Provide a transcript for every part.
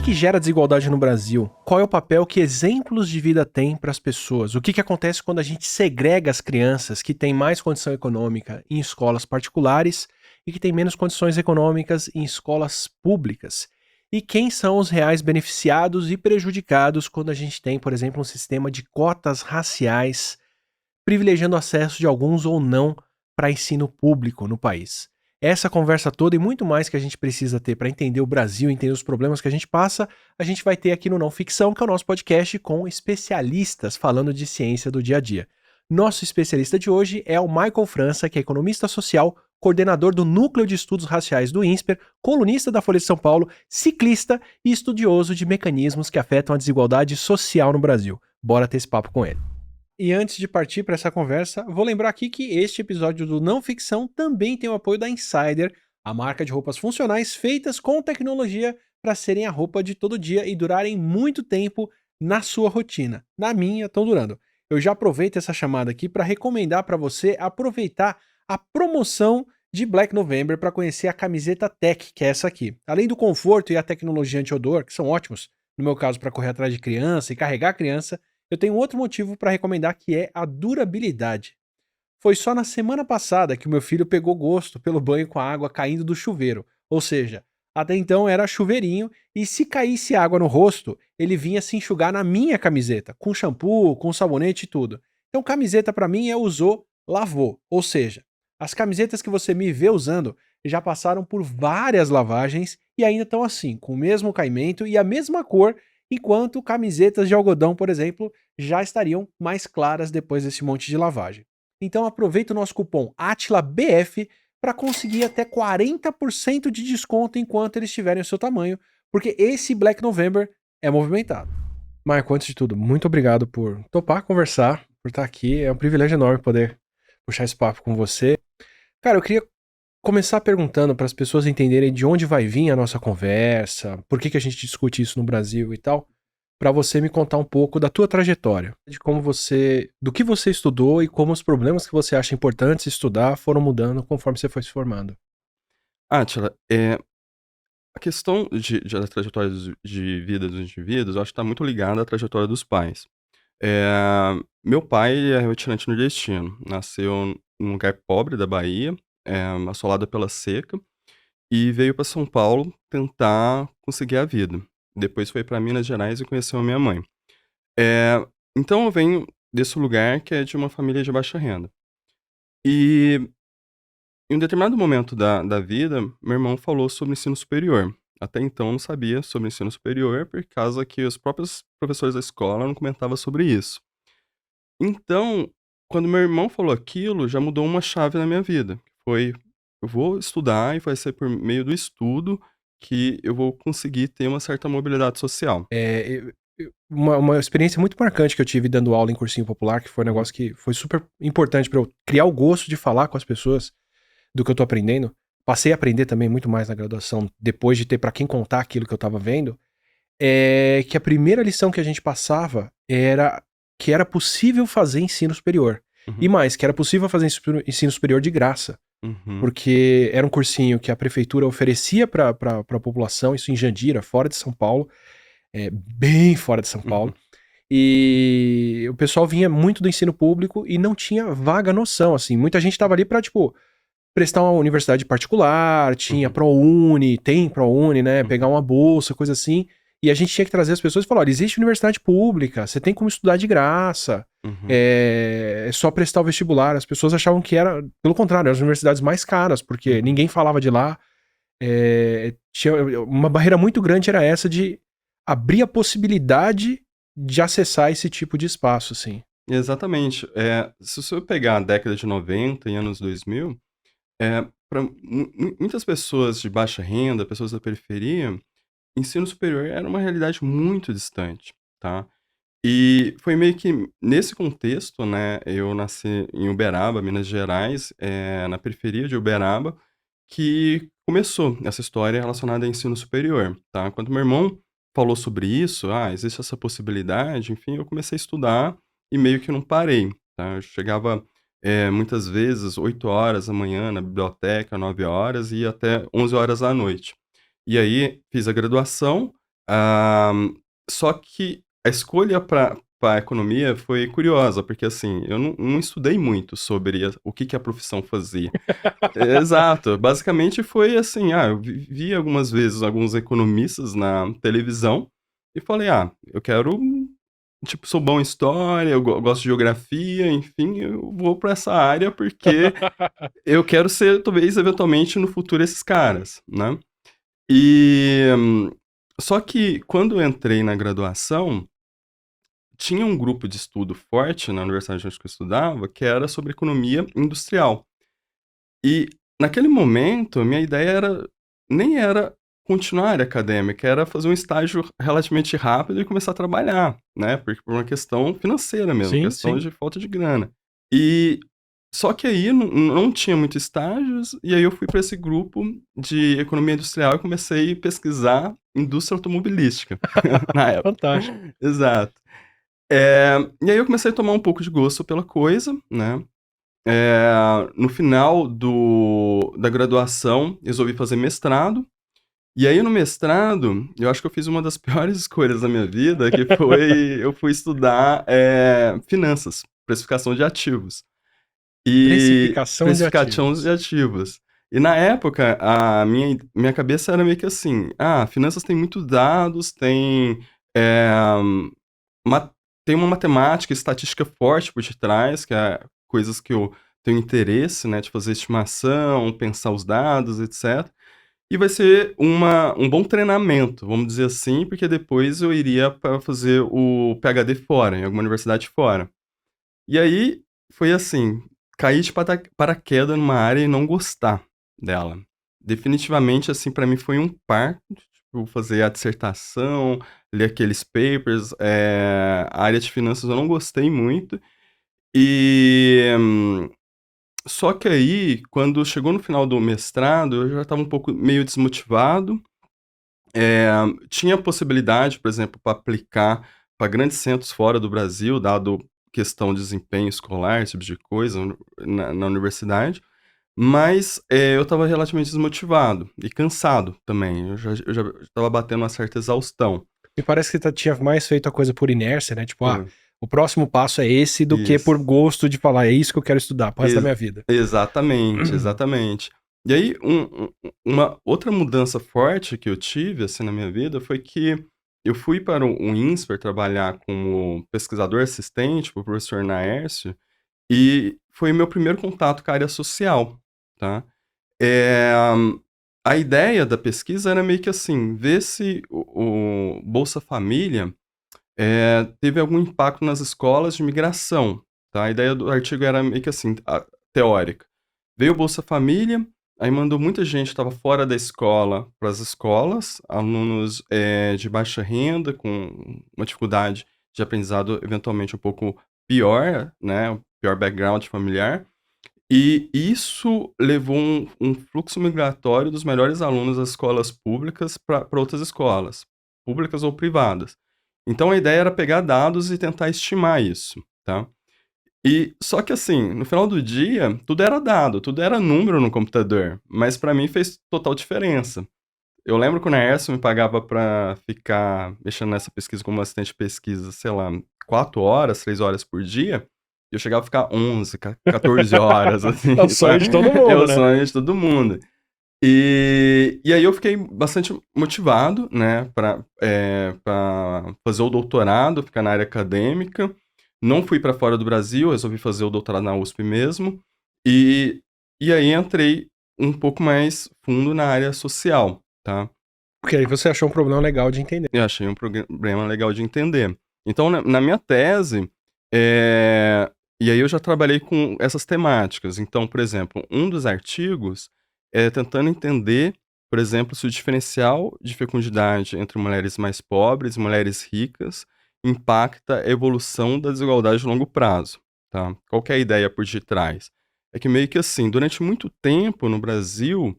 que gera desigualdade no Brasil? Qual é o papel que exemplos de vida têm para as pessoas? O que acontece quando a gente segrega as crianças que têm mais condição econômica em escolas particulares e que têm menos condições econômicas em escolas públicas? E quem são os reais beneficiados e prejudicados quando a gente tem, por exemplo, um sistema de cotas raciais privilegiando o acesso de alguns ou não para ensino público no país? Essa conversa toda e muito mais que a gente precisa ter para entender o Brasil, entender os problemas que a gente passa, a gente vai ter aqui no Não Ficção, que é o nosso podcast com especialistas falando de ciência do dia a dia. Nosso especialista de hoje é o Michael França, que é economista social, coordenador do Núcleo de Estudos Raciais do INSPER, colunista da Folha de São Paulo, ciclista e estudioso de mecanismos que afetam a desigualdade social no Brasil. Bora ter esse papo com ele. E antes de partir para essa conversa, vou lembrar aqui que este episódio do Não Ficção também tem o apoio da Insider, a marca de roupas funcionais feitas com tecnologia para serem a roupa de todo dia e durarem muito tempo na sua rotina. Na minha, estão durando. Eu já aproveito essa chamada aqui para recomendar para você aproveitar a promoção de Black November para conhecer a camiseta Tech, que é essa aqui. Além do conforto e a tecnologia anti-odor, que são ótimos, no meu caso para correr atrás de criança e carregar a criança, eu tenho outro motivo para recomendar, que é a durabilidade. Foi só na semana passada que o meu filho pegou gosto pelo banho com a água caindo do chuveiro. Ou seja, até então era chuveirinho e se caísse água no rosto, ele vinha se enxugar na minha camiseta, com shampoo, com sabonete e tudo. Então camiseta para mim é usou, lavou. Ou seja, as camisetas que você me vê usando já passaram por várias lavagens e ainda estão assim, com o mesmo caimento e a mesma cor, enquanto camisetas de algodão, por exemplo, já estariam mais claras depois desse monte de lavagem. Então aproveita o nosso cupom ATILABF para conseguir até 40% de desconto enquanto eles tiverem o seu tamanho, porque esse Black November é movimentado. Marco, antes de tudo, muito obrigado por topar conversar, por estar aqui. É um privilégio enorme poder puxar esse papo com você. Cara, eu queria começar perguntando para as pessoas entenderem de onde vai vir a nossa conversa, por que a gente discute isso no Brasil e tal, para você me contar um pouco da tua trajetória, de como você, do que você estudou e como os problemas que você acha importantes estudar foram mudando conforme você foi se formando. Átila, a questão da trajetória de vida dos indivíduos, eu acho que está muito ligada à trajetória dos pais. Meu pai é retirante nordestino, nasceu num lugar pobre da Bahia, assolado pela seca, e veio para São Paulo tentar conseguir a vida. Depois foi para Minas Gerais e conheceu a minha mãe. Eh, então eu venho desse lugar que é de uma família de baixa renda. E em um determinado momento da vida, meu irmão falou sobre ensino superior. Até então eu não sabia sobre ensino superior, por causa que os próprios professores da escola não comentavam sobre isso. Então, quando meu irmão falou aquilo, já mudou uma chave na minha vida. Foi, eu vou estudar e vai ser por meio do estudo que eu vou conseguir ter uma certa mobilidade social. Uma experiência muito marcante que eu tive dando aula em cursinho popular, que foi um Uhum, negócio que foi super importante para eu criar o gosto de falar com as pessoas do que eu tô aprendendo. Passei a aprender também muito mais na graduação, depois de ter para quem contar aquilo que eu tava vendo. É que a primeira lição que a gente passava era que era possível fazer ensino superior. E uhum, mais, que era possível fazer ensino superior de graça. uhum, Porque era um cursinho que a prefeitura oferecia pra população, isso em Jandira, fora de São Paulo, bem fora de São Paulo. uhum, E o pessoal vinha muito do ensino público e não tinha vaga noção, assim. Muita gente tava ali pra, tipo, prestar uma universidade particular, tinha uhum, ProUni, tem ProUni, né? Pegar uhum, uma bolsa, coisa assim. E a gente tinha que trazer as pessoas e falar: olha, existe universidade pública, você tem como estudar de graça, uhum, é só prestar o vestibular. As pessoas achavam que era, pelo contrário, eram as universidades mais caras, porque uhum. ninguém falava de lá. Tinha uma barreira muito grande, era essa de abrir a possibilidade de acessar esse tipo de espaço, assim. Exatamente. Se você pegar a década de 90 e anos 2000, para muitas pessoas de baixa renda, pessoas da periferia, ensino superior era uma realidade muito distante, tá. E foi meio que nesse contexto, né, eu nasci em Uberaba, Minas Gerais, na periferia de Uberaba, que começou essa história relacionada a ensino superior, tá. Quando meu irmão falou sobre isso, existe essa possibilidade, enfim, eu comecei a estudar e meio que não parei, tá. Eu chegava, muitas vezes 8 horas da manhã na biblioteca, 9 horas e ia até 11 horas da noite. E aí fiz a graduação, Ah, só que a escolha para economia foi curiosa, porque, assim, eu não estudei muito sobre o que a profissão fazia. Exato, basicamente foi assim, eu vi algumas vezes alguns economistas na televisão e falei: "Ah, eu quero, tipo, sou bom em história, eu gosto de geografia, enfim, eu vou para essa área, porque eu quero ser, talvez, eventualmente, no futuro, esses caras", né. E só que quando eu entrei na graduação, tinha um grupo de estudo forte na universidade onde eu estudava, que era sobre economia industrial. E naquele momento, a minha ideia nem era continuar a área acadêmica, era fazer um estágio relativamente rápido e começar a trabalhar, né, porque por uma questão financeira mesmo, Sim, questão sim. de falta de grana. E só que aí não tinha muitos estágios, e aí eu fui para esse grupo de economia industrial e comecei a pesquisar indústria automobilística na época. Fantástico. Exato. E aí eu comecei a tomar um pouco de gosto pela coisa, né. No final da graduação, resolvi fazer mestrado, e aí no mestrado, eu acho que eu fiz uma das piores escolhas da minha vida, que foi eu fui estudar, finanças, precificação de ativos. E Precificação de precificação de ativos. ativos. E na época, a minha cabeça era meio que assim: finanças tem muitos dados, eh, ma tem uma matemática e estatística forte por detrás, que é coisas que eu tenho interesse, né, de fazer estimação, pensar os dados, etcétera. E vai ser um bom treinamento, vamos dizer assim, porque depois eu iria para fazer o PhD fora, em alguma universidade fora. E aí, foi assim, cair de paraquedas numa área e não gostar dela. Definitivamente, assim, para mim foi um parto, tipo, fazer a dissertação, ler aqueles papers, a área de finanças eu não gostei muito. E, só que aí, quando chegou no final do mestrado, eu já estava um pouco meio desmotivado. Eh, Tinha possibilidade, por exemplo, para aplicar para grandes centros fora do Brasil, dado questão de desempenho escolar, esse tipo de coisa, na universidade, mas, eu estava relativamente desmotivado e cansado também, eu já estava batendo uma certa exaustão. Me parece que você tinha mais feito a coisa por inércia, né? Tipo, Foi. o próximo passo é esse, do que por Isso. gosto de falar, é isso que eu quero estudar pro resto da Ex minha vida. Exatamente, exatamente. E aí, uma outra mudança forte que eu tive, assim, na minha vida, foi que eu fui para o INSPER trabalhar como pesquisador assistente para o professor Naércio, e foi meu primeiro contato com a área social, tá. Eh, a ideia da pesquisa era meio que assim, ver se o Bolsa Família, teve algum impacto nas escolas de migração, tá. A ideia do artigo era meio que assim, teórica. Veio o Bolsa Família, aí mandou muita gente que estava fora da escola para as escolas, alunos, de baixa renda, com uma dificuldade de aprendizado eventualmente um pouco pior, né, um pior background familiar. E isso levou um fluxo migratório dos melhores alunos das escolas públicas para outras escolas, públicas ou privadas. Então a ideia era pegar dados e tentar estimar isso, tá. E só que assim, no final do dia, tudo era dado, tudo era número no computador, mas para mim fez total diferença. Eu lembro que o Naércio me pagava para ficar mexendo nessa pesquisa como assistente de pesquisa, sei lá, 4 horas, 3 horas por dia, e eu chegava a ficar 11, 14 horas, É o assim, sonho sabe. de todo É mundo, o né? sonho de todo mundo. E aí eu fiquei bastante motivado, né, pra fazer o doutorado, ficar na área acadêmica. Não fui para fora do Brasil, resolvi fazer o doutorado na USP mesmo, e e aí entrei um pouco mais fundo na área social, tá. Porque aí você achou um problema legal de entender. Eu achei um problema legal de entender. Então, na minha tese, eh, e aí eu já trabalhei com essas temáticas. Então, por exemplo, um dos artigos é tentando entender, por exemplo, se o diferencial de fecundidade entre mulheres mais pobres e mulheres ricas impacta a evolução da desigualdade a longo prazo, tá? Qual que é a ideia por detrás? É que meio que assim, durante muito tempo no Brasil,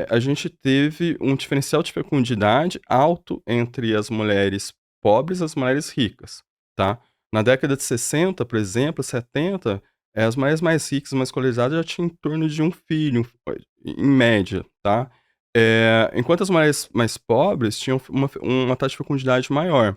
a gente teve um diferencial de fecundidade alto entre as mulheres pobres e as mulheres ricas, tá. Na década de 60, por exemplo, 70, as mulheres mais ricas, mais escolarizadas já tinham em torno de um filho, em média, tá. Enquanto as mulheres mais pobres tinham uma taxa de fecundidade maior.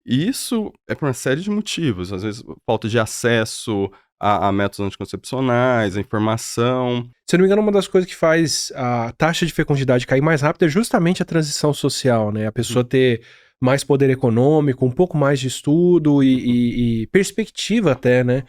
E isso é por uma série de motivos, às vezes falta de acesso a métodos anticoncepcionais, a informação. Se eu não me engano, uma das coisas que faz a taxa de fecundidade cair mais rápido é justamente a transição social, né? A pessoa ter mais poder econômico, um pouco mais de estudo e perspectiva até, né?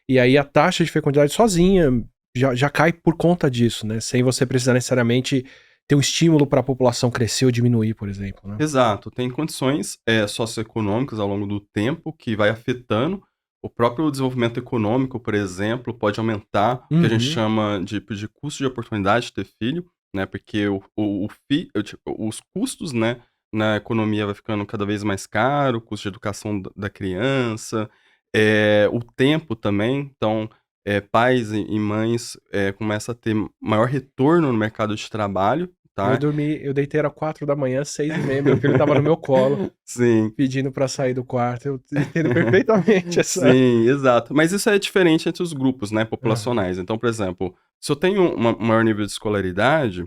E aí a taxa de fecundidade sozinha já cai por conta disso, né? Sem você precisar necessariamente ter um estímulo para a população crescer ou diminuir, por exemplo, né? Exato, tem condições socioeconômicas ao longo do tempo que vai afetando o próprio desenvolvimento econômico, por exemplo, pode aumentar o que a gente Uhum. chama de custo de oportunidade de ter filho, né? Porque os custos, né, na economia vai ficando cada vez mais caro, o custo de educação da criança, o tempo também. Então, pais e mães começam a ter maior retorno no mercado de trabalho, tá? Eu deitei era 4 da manhã, 6h30, meu filho tava no meu colo, Sim. pedindo pra sair do quarto. Eu entendo perfeitamente essa. Sim, exato. Mas isso é diferente entre os grupos, né, Aham. populacionais. Então, por exemplo, se eu tenho um maior nível de escolaridade,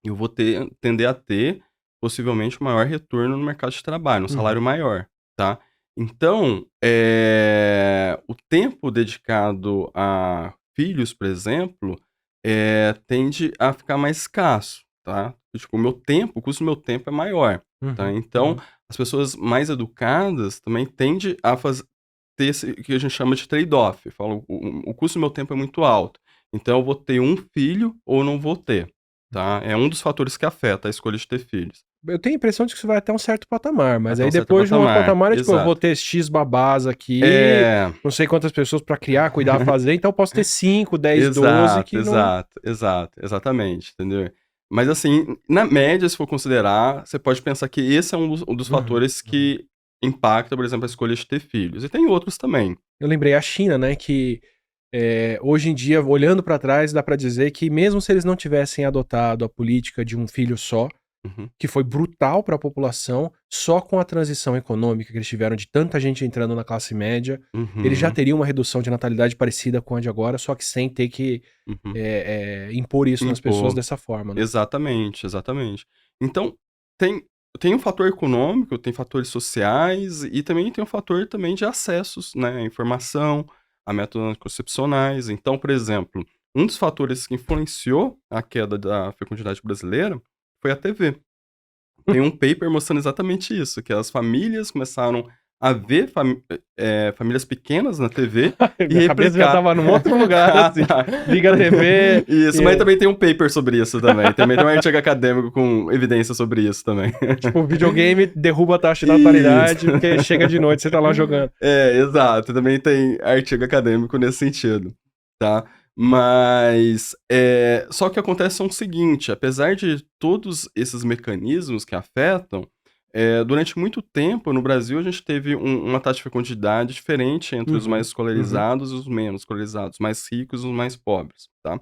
eu vou tender a ter, possivelmente, um maior retorno no mercado de trabalho, um salário Uhum. maior, tá. Então, o tempo dedicado a filhos, por exemplo, tende a ficar mais escasso, tá. Tipo, o custo do meu tempo é maior, tá. Uhum. Então, Uhum. as pessoas mais educadas também tende a ter esse que a gente chama de trade-off. Falo: "O custo do meu tempo é muito alto, então eu vou ter um filho ou não vou ter", tá. É um dos fatores que afeta a escolha de ter filhos. Eu tenho a impressão de que isso vai até um certo patamar, mas Até aí um certo depois de um outro patamar. patamar é tipo, eu vou Exato. ter X babás aqui, É. não sei quantas pessoas pra criar, cuidar, fazer, então eu posso ter 5, 10, 12 Exato, que não. exato, exato, exatamente, entendeu. Mas assim, na média, se for considerar, você pode pensar que esse é um dos Uhum, fatores uhum. que impacta, por exemplo, a escolha de ter filhos. E tem outros também. Eu lembrei a China, né, que hoje em dia, olhando pra trás, dá pra dizer que mesmo se eles não tivessem adotado a política de um filho só, Uhum, que foi brutal para a população, só com a transição econômica que eles tiveram de tanta gente entrando na classe média, eles já uhum, teriam uma redução de natalidade parecida com a de agora, só que sem ter que uhum. impor isso nas pessoas Impor. dessa forma, né. Exatamente, exatamente. Então, tem tem um fator econômico, tem fatores sociais e também tem um fator também de acessos, né, à informação, a métodos anticoncepcionais. Então, por exemplo, um dos fatores que influenciou a queda da fecundidade brasileira foi a TV. Tem um paper mostrando exatamente isso, que as famílias começaram a ver famílias pequenas na TV e Minha cabeça já replicar. estava num outro lugar, Ah, assim, tipo, tá. liga a TV Isso, mas e também tem um paper sobre isso também. Também tem um artigo acadêmico com evidência sobre isso também. tipo, o videogame derruba a taxa de Isso. natalidade, porque chega de noite, você tá lá jogando. Exato. Também tem artigo acadêmico nesse sentido, tá. Mas, só que acontece o seguinte, apesar de todos esses mecanismos que afetam, durante muito tempo no Brasil a gente teve uma taxa de fecundidade diferente entre os mais Uhum, uhum, escolarizados e os menos escolarizados, mais ricos e os mais pobres, tá.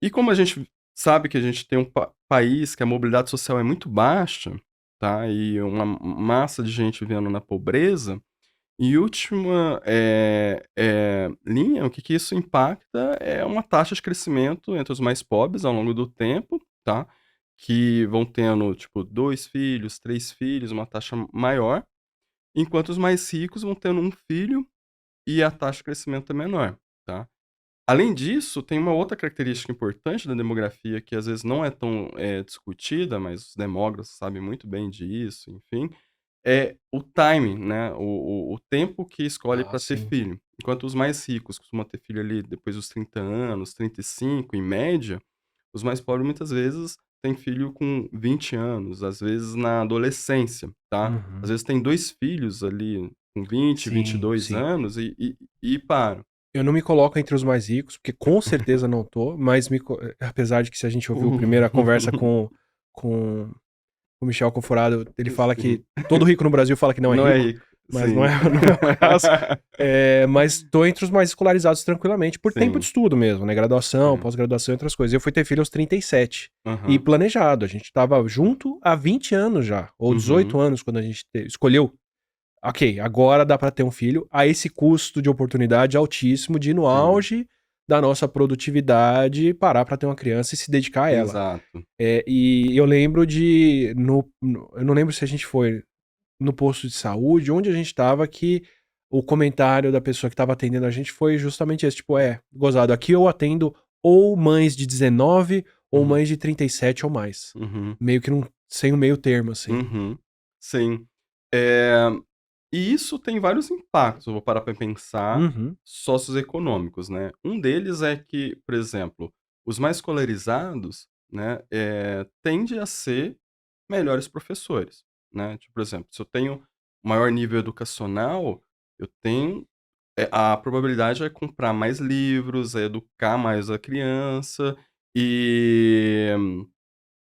E como a gente sabe que a gente tem um país que a mobilidade social é muito baixa, tá, e uma massa de gente vivendo na pobreza, em última, linha, o que que isso impacta é uma taxa de crescimento entre os mais pobres ao longo do tempo, tá, que vão tendo, tipo, 2 filhos, 3 filhos, uma taxa maior, enquanto os mais ricos vão tendo um filho e a taxa de crescimento é menor, tá. Além disso, tem uma outra característica importante da demografia que às vezes não é tão, discutida, mas os demógrafos sabem muito bem disso, enfim, é o timing, né, o tempo que escolhe Ah, para ter sim. filho. Enquanto os mais ricos costumam ter filho ali depois dos 30 anos, 35 em média, os mais pobres muitas vezes têm filho com 20 anos, às vezes na adolescência, tá. Às Uhum. vezes tem 2 filhos ali com 20, vinte e Sim, dois sim. anos e param. Eu não me coloco entre os mais ricos, porque com certeza não tô, mas apesar de que se a gente ouviu primeiro a conversa com o Michel Conforado, ele fala que Sim. todo rico no Brasil fala que não é Não é rico, rico. mas não é Sim. não é o caso. Mas tô entre os mais escolarizados tranquilamente, por tempo de Sim, estudo mesmo, né, graduação, sim. pós-graduação e outras coisas. Eu fui ter filho aos 37 e Aham. planejado, a gente estava junto há 20 anos já, ou 18 Uhum. anos quando a gente escolheu. Ok, agora dá pra ter um filho a esse custo de oportunidade altíssimo de ir no Sim. auge da nossa produtividade parar para ter uma criança e se dedicar a ela. Exato. E eu lembro de eu não lembro se a gente foi no posto de saúde, onde a gente estava, que o comentário da pessoa que estava atendendo a gente foi justamente esse, tipo: gozado, aqui eu atendo ou mães de 19 ou Uhum, mães de 37 ou mais". uhum, Meio que sem o meio termo, assim. uhum. Sim. Eh, e isso tem vários impactos, eu vou parar para pensar, Uhum, socioeconômicos, né. Um deles é que, por exemplo, os mais escolarizados, né, tende a ser melhores professores, né. Tipo, por exemplo, se eu tenho maior nível educacional, eu tenho a probabilidade é comprar mais livros, é educar mais a criança, e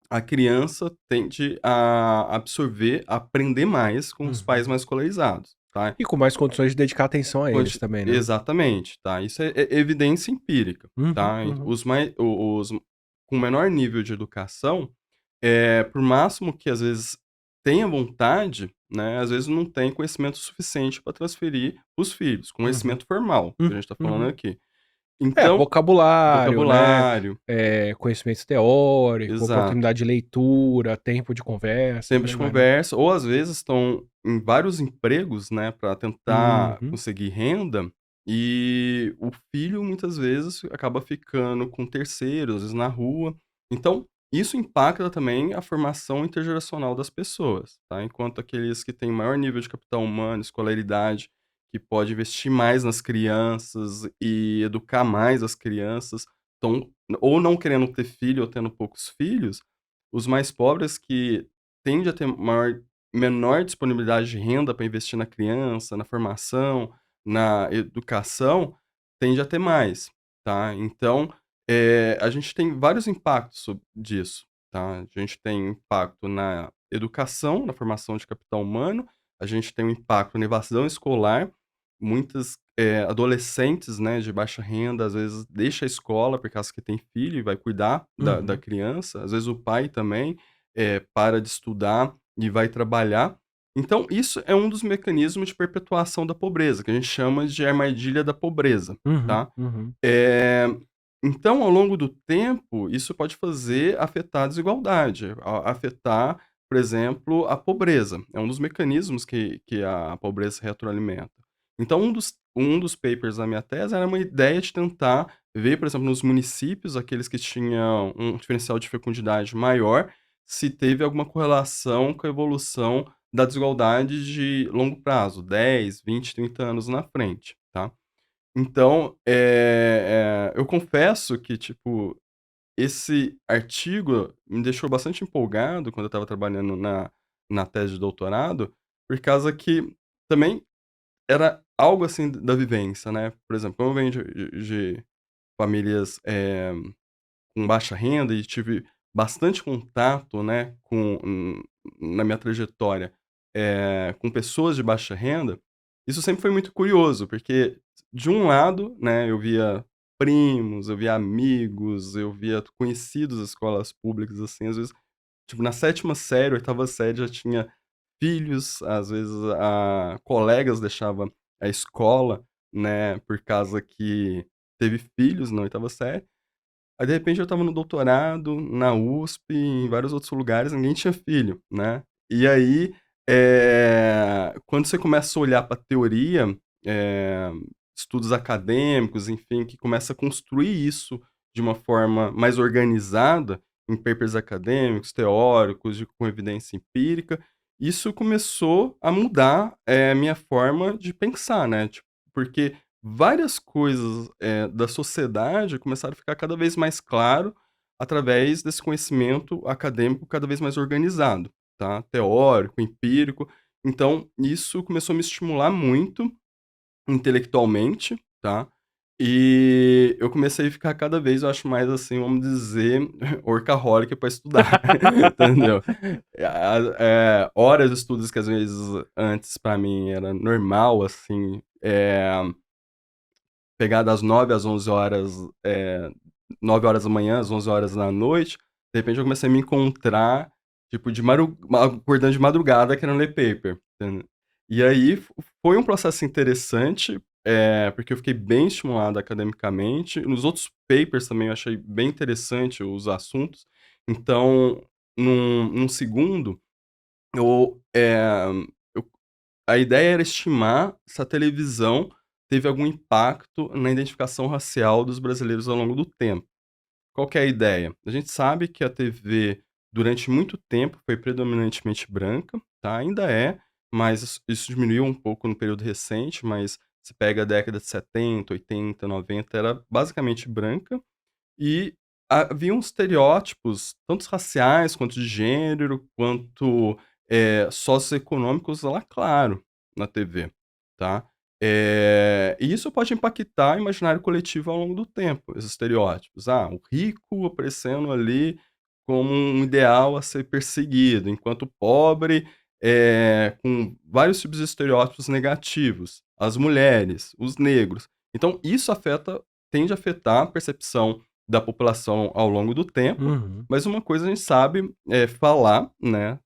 a criança tende a absorver, a aprender mais com os pais uhum. mais escolarizados, tá. E com mais condições de dedicar atenção a eles Conti também, né. Exatamente, tá. Isso é evidência empírica, Uhum, tá. uhum, Os com menor nível de educação, por máximo que às vezes tenha vontade, né, às vezes não tem conhecimento suficiente para transferir para os filhos, uhum, conhecimento formal, que a gente está falando uhum. aqui. Então, Vocabulário, né, vocabulário, conhecimento teórico, exato. oportunidade de leitura, tempo de conversa e Tempo por aí de vai, né. conversa, ou às vezes estão em vários empregos, né, para tentar Uhum, conseguir renda, e o filho muitas vezes acaba ficando com terceiros, às vezes na rua. Então, isso impacta também a formação intergeracional das pessoas, tá. Enquanto aqueles que têm maior nível de capital humano, escolaridade, que pode investir mais nas crianças e educar mais as crianças, estão ou não querendo ter filho ou tendo poucos filhos, os mais pobres que tende a ter menor disponibilidade de renda para investir na criança, na formação, na educação, tende a ter mais, tá. Então, a gente tem vários impactos disso, tá. A gente tem impacto na educação, na formação de capital humano, a gente tem um impacto na evasão escolar, muitas, adolescentes, né, de baixa renda, às vezes deixa a escola por causa que tem filho e vai cuidar da uhum, criança, às vezes o pai também, para de estudar e vai trabalhar. Então isso é um dos mecanismos de perpetuação da pobreza, que a gente chama de armadilha da pobreza, uhum, tá. uhum, Eh, então ao longo do tempo, isso pode fazer afetar a desigualdade, afetar, por exemplo, a pobreza. É um dos mecanismos que a pobreza se retroalimenta. Então um dos papers da minha tese era uma ideia de tentar ver, por exemplo, nos municípios, aqueles que tinham um diferencial de fecundidade maior, se teve alguma correlação com a evolução da desigualdade de longo prazo, 10, 20, 30 anos na frente, tá. Então, eu confesso que, tipo, esse artigo me deixou bastante empolgado quando eu estava trabalhando na tese de doutorado, por causa que também era algo, assim, da vivência, né. Por exemplo, como eu venho de famílias, com baixa renda e tive bastante contato, né, na minha trajetória, com pessoas de baixa renda, isso sempre foi muito curioso, porque de um lado, né, eu via primos, eu via amigos, eu via conhecidos das escolas públicas, assim, às vezes, tipo, na sétima série, oitava série já tinha filhos, às vezes colegas deixava a escola, né, por causa que teve filhos na oitava série. Aí, de repente, eu estava no doutorado, na USP, em vários outros lugares, ninguém tinha filho, né. E aí, quando você começa a olhar pra teoria, eh, estudos acadêmicos, enfim, que começa a construir isso de uma forma mais organizada, em papers acadêmicos, teóricos, com evidência empírica, isso começou a mudar, minha forma de pensar, né, tipo, porque várias coisas, da sociedade começaram a ficar cada vez mais claro através desse conhecimento acadêmico cada vez mais organizado, tá, teórico, empírico. Então isso começou a me estimular muito intelectualmente, tá, e eu comecei a ficar cada vez, eu acho, mais, assim, vamos dizer, workaholic para estudar, entendeu. Horas de estudos que às vezes antes para mim era normal, assim, pegar das 9 às 11h, 9 horas da manhã às 11 horas da noite, de repente eu comecei a me encontrar, tipo, acordando de madrugada querendo ler paper, entendeu. E aí foi um processo interessante, porque eu fiquei bem estimulado academicamente. Nos outros papers também eu achei bem interessante os assuntos. Então, num segundo, eu, eu a ideia era estimar se a televisão teve algum impacto na identificação racial dos brasileiros ao longo do tempo. Qual que é a ideia? A gente sabe que a TV, durante muito tempo, foi predominantemente branca, tá? Ainda é, mas isso diminuiu um pouco no período recente, mas se pega a década de 70, 80, 90, era basicamente branca. E haviam estereótipos, tanto raciais, quanto de gênero, quanto, socioeconômicos lá claro, na TV, tá. E isso pode impactar o imaginário coletivo ao longo do tempo, esses estereótipos. Ah, o rico aparecendo ali como um ideal a ser perseguido, enquanto o pobre, com vários tipos de estereótipos negativos, as mulheres, os negros. Então isso tende a afetar a percepção da população ao longo do tempo, Uhum. mas uma coisa a gente sabe é falar, né,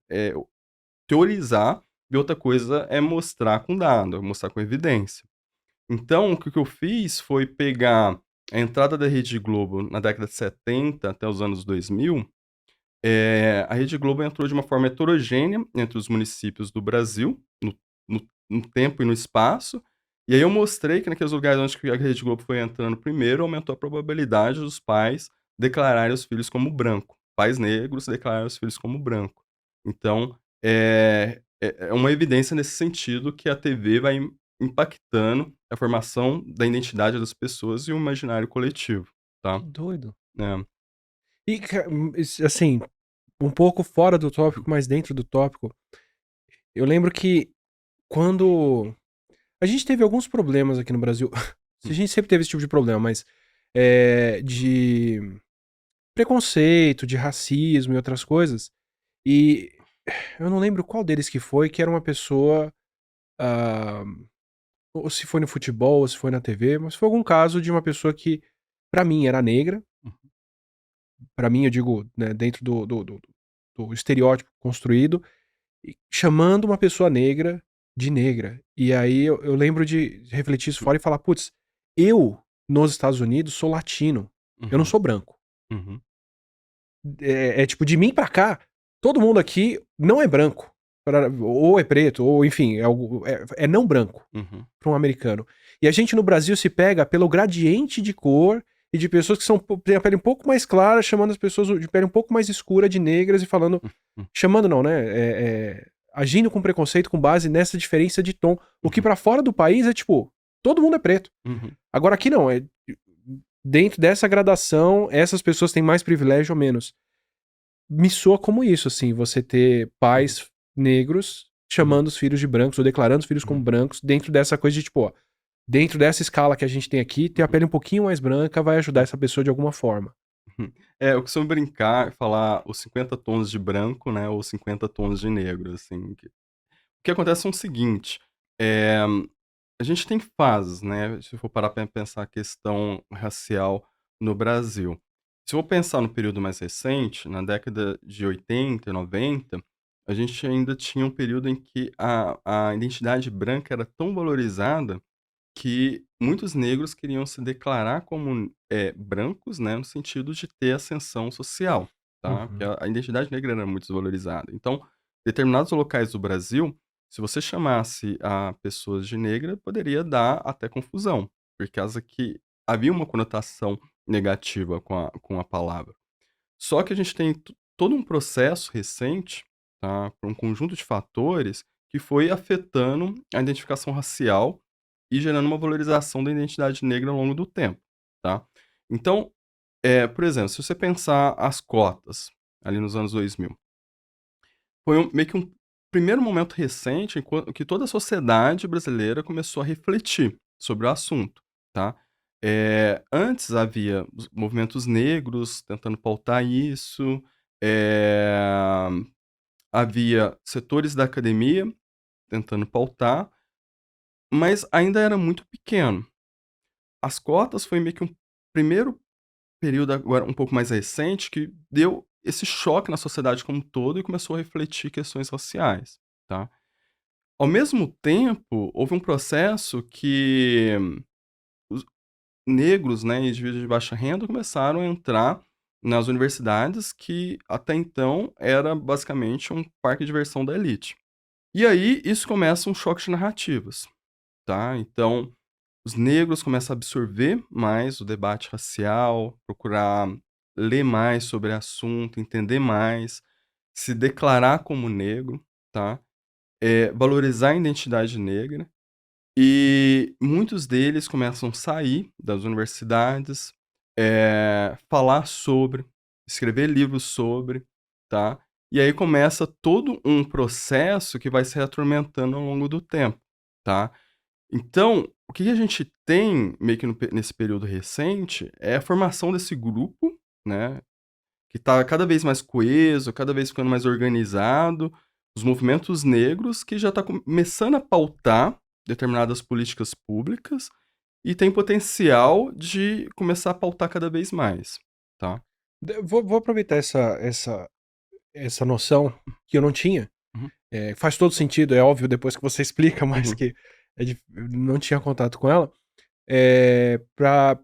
teorizar, e outra coisa é mostrar com dado, mostrar com evidência. Então, o que eu fiz foi pegar a entrada da Rede Globo na década de 70 até os anos 2000. A Rede Globo entrou de uma forma heterogênea entre os municípios do Brasil, no tempo e no espaço, e aí eu mostrei que naqueles lugares onde que a Rede Globo foi entrando primeiro, aumentou a probabilidade dos pais declararem os filhos como branco. Pais negros declararem os filhos como branco. Então, é uma evidência nesse sentido que a TV vai impactando a formação da identidade das pessoas e o imaginário coletivo, Que tá. doido. É. E assim, um pouco fora do tópico, mas dentro do tópico, eu lembro que quando a gente teve alguns problemas aqui no Brasil, a gente sempre teve esse tipo de problema, mas, de preconceito, de racismo e outras coisas, e eu não lembro qual deles que foi, que era uma pessoa, ah, ou se foi no futebol ou se foi na TV, mas foi algum caso de uma pessoa que, pra mim, era negra. Pra mim, eu digo, né, dentro do estereótipo construído, e chamando uma pessoa negra de negra. E aí eu lembro de refletir isso fora e falar: "Putz, eu, nos Estados Unidos, sou latino, eu não Uhum, sou branco". uhum, Tipo, de mim pra cá, todo mundo aqui não é branco, ou é preto, ou enfim, é não branco uhum, para um americano. E a gente no Brasil se pega pelo gradiente de cor e de pessoas que têm a pele um pouco mais clara, chamando as pessoas de pele um pouco mais escura de negras e falando, uhum, chamando não, né, agindo com preconceito com base nessa diferença de tom, o que uhum, pra fora do país é tipo, todo mundo é preto. uhum, Agora aqui não, dentro dessa gradação, essas pessoas têm mais privilégio ou menos. Me soa como isso, assim, você ter uhum, pais negros uhum, chamando os filhos de brancos ou declarando os filhos como uhum, brancos dentro dessa coisa de, tipo, ó, dentro dessa escala que a gente tem aqui, ter a uhum, pele um pouquinho mais branca vai ajudar uhum. essa pessoa de alguma forma. Eu costumo brincar e falar os 50 tons de branco, né, ou 50 tons de negro, assim, o que acontece é o seguinte, eh, a gente tem fases, né, se eu for parar pra pensar a questão racial no Brasil. Se eu for pensar no período mais recente, na década de 80 e 90, a gente ainda tinha um período em que a identidade branca era tão valorizada que muitos negros queriam se declarar como, brancos, né, no sentido de ter ascensão social, tá, porque Uhum. a identidade negra era muito desvalorizada. Então, determinados locais do Brasil, se você chamasse a pessoas de negra, poderia dar até confusão, por causa que havia uma conotação negativa com a palavra. Só que a gente tem todo um processo recente, tá, por um conjunto de fatores que foi afetando a identificação racial e gerando uma valorização da identidade negra ao longo do tempo, tá. Então, por exemplo, se você pensar as cotas, ali nos anos 2000, foi meio que um primeiro momento recente em que toda a sociedade brasileira começou a refletir sobre o assunto, tá. Antes havia os movimentos negros tentando pautar isso, eh, havia setores da academia tentando pautar, mas ainda era muito pequeno. As cotas foi meio que um primeiro período agora um pouco mais recente que deu esse choque na sociedade como um todo e começou a refletir questões raciais, tá. Ao mesmo tempo, houve um processo que os negros, né, e indivíduos de baixa renda começaram a entrar nas universidades que até então era basicamente um parque de diversão da elite. E aí isso começa um choque de narrativas, tá? Então, os negros começam a absorver mais o debate racial, procurar ler mais sobre o assunto, entender mais, se declarar como negro, tá? Valorizar a identidade negra. E muitos deles começam a sair das universidades, falar sobre, escrever livros sobre, tá? E aí começa todo um processo que vai se atormentando ao longo do tempo, tá? Então, o que a gente tem meio que nesse período recente é a formação desse grupo, né? Que está cada vez mais coeso, cada vez ficando mais organizado, os movimentos negros que já está começando a pautar determinadas políticas públicas e tem potencial de começar a pautar cada vez mais, tá? Vou aproveitar essa noção que eu não tinha. Uhum, Faz todo sentido, é óbvio depois que você explica, mas uhum, que eu não tinha contato com ela, pra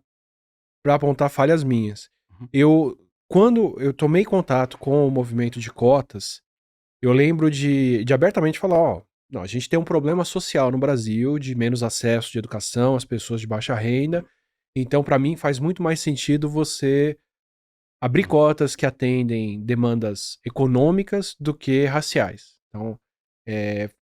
apontar falhas minhas. uhum, Eu Quando eu tomei contato com o movimento de cotas, eu lembro de abertamente falar: "Ó, não, a gente tem um problema social no Brasil de menos acesso de educação às pessoas de baixa renda, então pra mim faz muito mais sentido você abrir uhum, cotas que atendem demandas econômicas do que raciais". Então,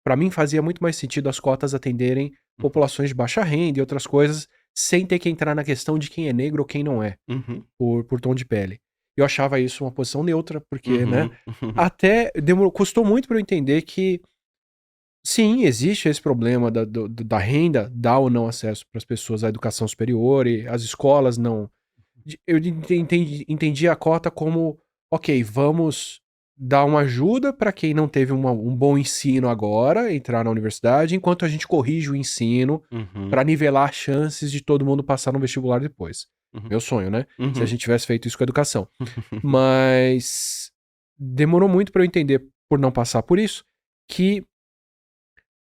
pra mim fazia muito mais sentido as cotas atenderem uhum, populações de baixa renda e outras coisas, sem ter que entrar na questão de quem é negro ou quem não é, uhum, por tom de pele. Eu achava isso uma posição neutra, porque, né, uhum, uhum, até custou muito pra eu entender que, sim, existe esse problema da renda dar ou não acesso para as pessoas à educação superior e as escolas não eu entendi a cota como: "Ok, vamos dar uma ajuda para quem não teve um bom ensino agora, entrar na universidade, enquanto a gente corrige o ensino uhum, para nivelar as chances de todo mundo passar no vestibular depois". uhum, Meu sonho, né, se a uhum. gente tivesse feito isso com a educação. Mas demorou muito para eu entender, por não passar por isso, que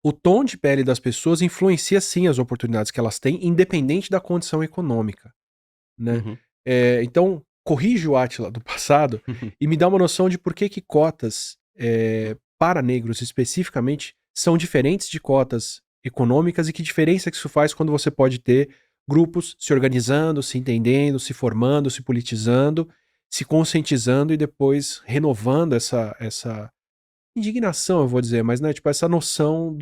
o tom de pele das pessoas influencia sim as oportunidades que elas têm, independente da condição econômica. Né. Uhum. Então, corrige o Átila do passado e me dá uma noção de por que que cotas, para negros especificamente, são diferentes de cotas econômicas e que diferença que isso faz quando você pode ter grupos se organizando, se entendendo, se formando, se politizando, se conscientizando e depois renovando essa indignação, eu vou dizer, mas, né, tipo, essa noção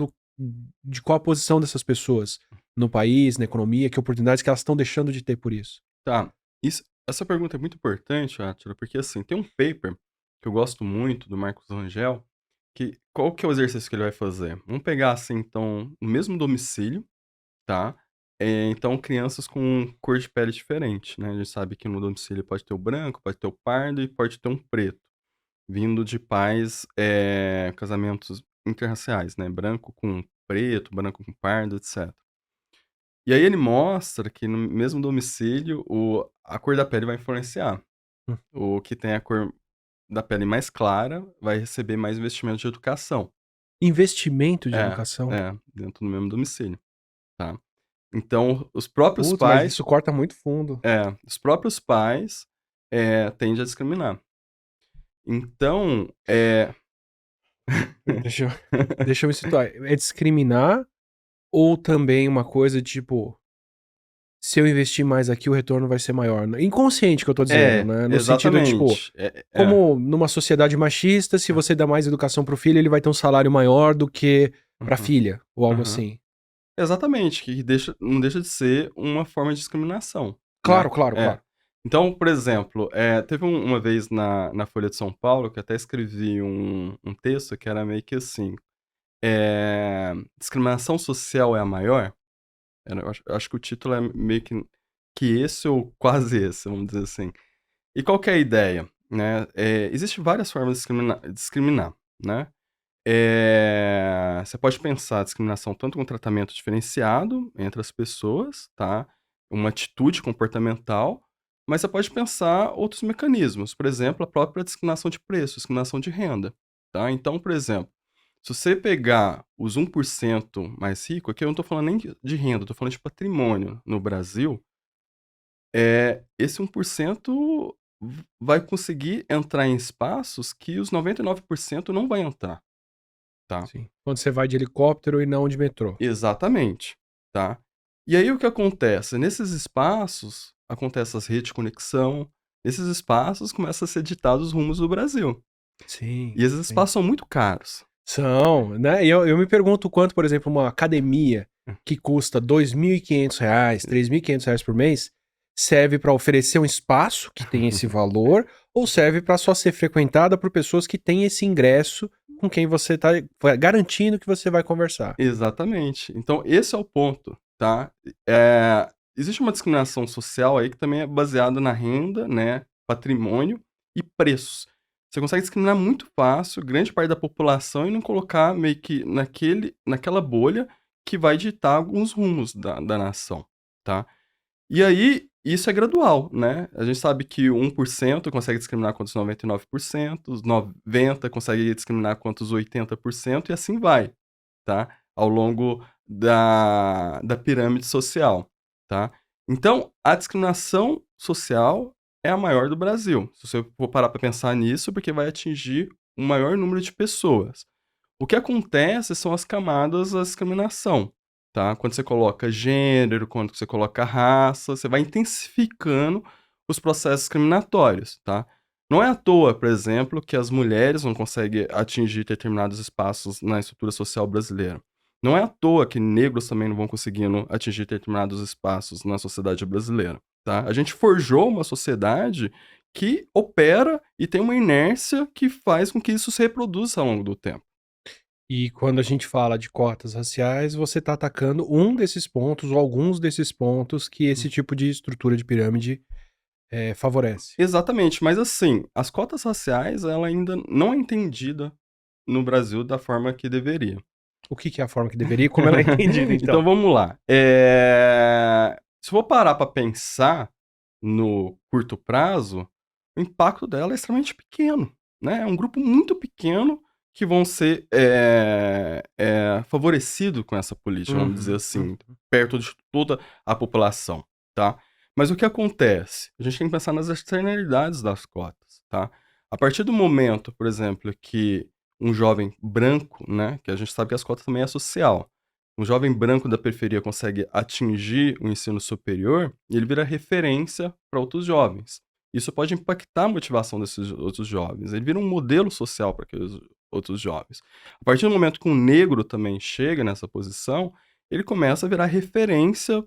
de qual a posição dessas pessoas no país, na economia, que oportunidades que elas estão deixando de ter por isso. Tá. Essa pergunta é muito importante, Átila, porque assim, tem um paper que eu gosto muito do Marcos Rangel, que qual que é o exercício que ele vai fazer? Vamos pegar assim, então, no mesmo domicílio, tá? Então, crianças com cor de pele diferente, né? A gente sabe que no domicílio pode ter o branco, pode ter o pardo e pode ter um preto, vindo de pais, casamentos interraciais, né? Branco com preto, branco com pardo, etc. E aí ele mostra que no mesmo domicílio, a cor da pele vai influenciar. Hum. O que tem a cor da pele mais clara vai receber mais investimento de educação. Investimento de É, educação? dentro do mesmo domicílio, tá. Então os próprios Putz, mas pais isso corta muito fundo. os próprios pais, tendem a discriminar. Então, Deixa eu deixa eu me situar. É discriminar ou também uma coisa tipo, se eu investir mais aqui o retorno vai ser maior? Inconsciente que eu tô dizendo, né, no sentido de tipo, exatamente. como numa sociedade machista, se É. você dá mais educação para o filho, ele vai ter um salário maior do que pra Uhum, filha, ou algo aham. assim. Exatamente, que não deixa de ser uma forma de discriminação, né. Claro, claro, É. claro. Então, por exemplo, teve uma vez na Folha de São Paulo que eu até escrevi um texto que era meio que assim, "Discriminação social é a maior?" Eu acho que o título é meio que esse ou quase esse, vamos dizer assim. E qual que é a ideia, né, existe várias formas de discriminar, né. Você pode pensar a discriminação tanto com tratamento diferenciado entre as pessoas, tá, uma atitude comportamental, mas você pode pensar outros mecanismos, por exemplo, a própria discriminação de preço, discriminação de renda, tá. Então, por exemplo, Se você pegar os 1% mais rico, aqui eu não tô falando nem de renda, eu tô falando de patrimônio no Brasil, esse 1% vai conseguir entrar em espaços que os 99% não vai entrar, tá? Sim. Quando você vai de helicóptero e não de metrô. Exatamente, tá? E aí o que acontece? Nesses espaços, acontece as redes de conexão, nesses espaços começam a ser ditados os rumos do Brasil. Sim, E esses sim. espaços são muito caros. São, né? E eu me pergunto o quanto, por exemplo, uma academia que custa R$ 2.500, R$ 3.500 por mês, serve para oferecer um espaço que tem esse valor ou serve para só ser frequentada por pessoas que têm esse ingresso com quem você está garantindo que você vai conversar. Exatamente. Então esse é o ponto, tá? Existe uma discriminação social aí que também é baseada na renda, né, patrimônio e preços. Você consegue discriminar muito fácil grande parte da população e não colocar meio que naquela bolha que vai ditar alguns rumos da nação, tá? E aí, isso é gradual, né? A gente sabe que o 1% consegue discriminar contra os 99%, os 90% consegue discriminar contra os 80% e assim vai, tá? Ao longo da pirâmide social, tá? Então, a discriminação social é a maior do Brasil. Se você for parar para pensar nisso, porque vai atingir o maior número de pessoas. O que acontece são as camadas da discriminação, tá? Quando você coloca gênero, quando você coloca raça, você vai intensificando os processos discriminatórios, tá? Não é à toa, por exemplo, que as mulheres não conseguem atingir determinados espaços na estrutura social brasileira. Não é à toa que negros também não vão conseguindo atingir determinados espaços na sociedade brasileira, tá? A gente forjou uma sociedade que opera e tem uma inércia que faz com que isso se reproduza ao longo do tempo. E quando a gente fala de cotas raciais, você está atacando um desses pontos ou alguns desses pontos que esse tipo de estrutura de pirâmide favorece. Exatamente, mas assim, as cotas raciais, ela ainda não é entendida no Brasil da forma que deveria. O que que é a forma que deveria e como ela é entendida, Então então? vamos lá. Se for parar para pensar no curto prazo, o impacto dela é extremamente pequeno, né? É um grupo muito pequeno que vão ser favorecido com essa política, vamos dizer Uhum, assim, uhum. perto de toda a população, tá? Mas o que acontece? A gente tem que pensar nas externalidades das cotas, tá? A partir do momento, por exemplo, que um jovem branco, né, que a gente sabe que as cotas também é social, um jovem branco da periferia consegue atingir o ensino superior e ele vira referência para outros jovens. Isso pode impactar a motivação desses outros jovens. Ele vira um modelo social para aqueles outros jovens. A partir do momento que um negro também chega nessa posição, ele começa a virar referência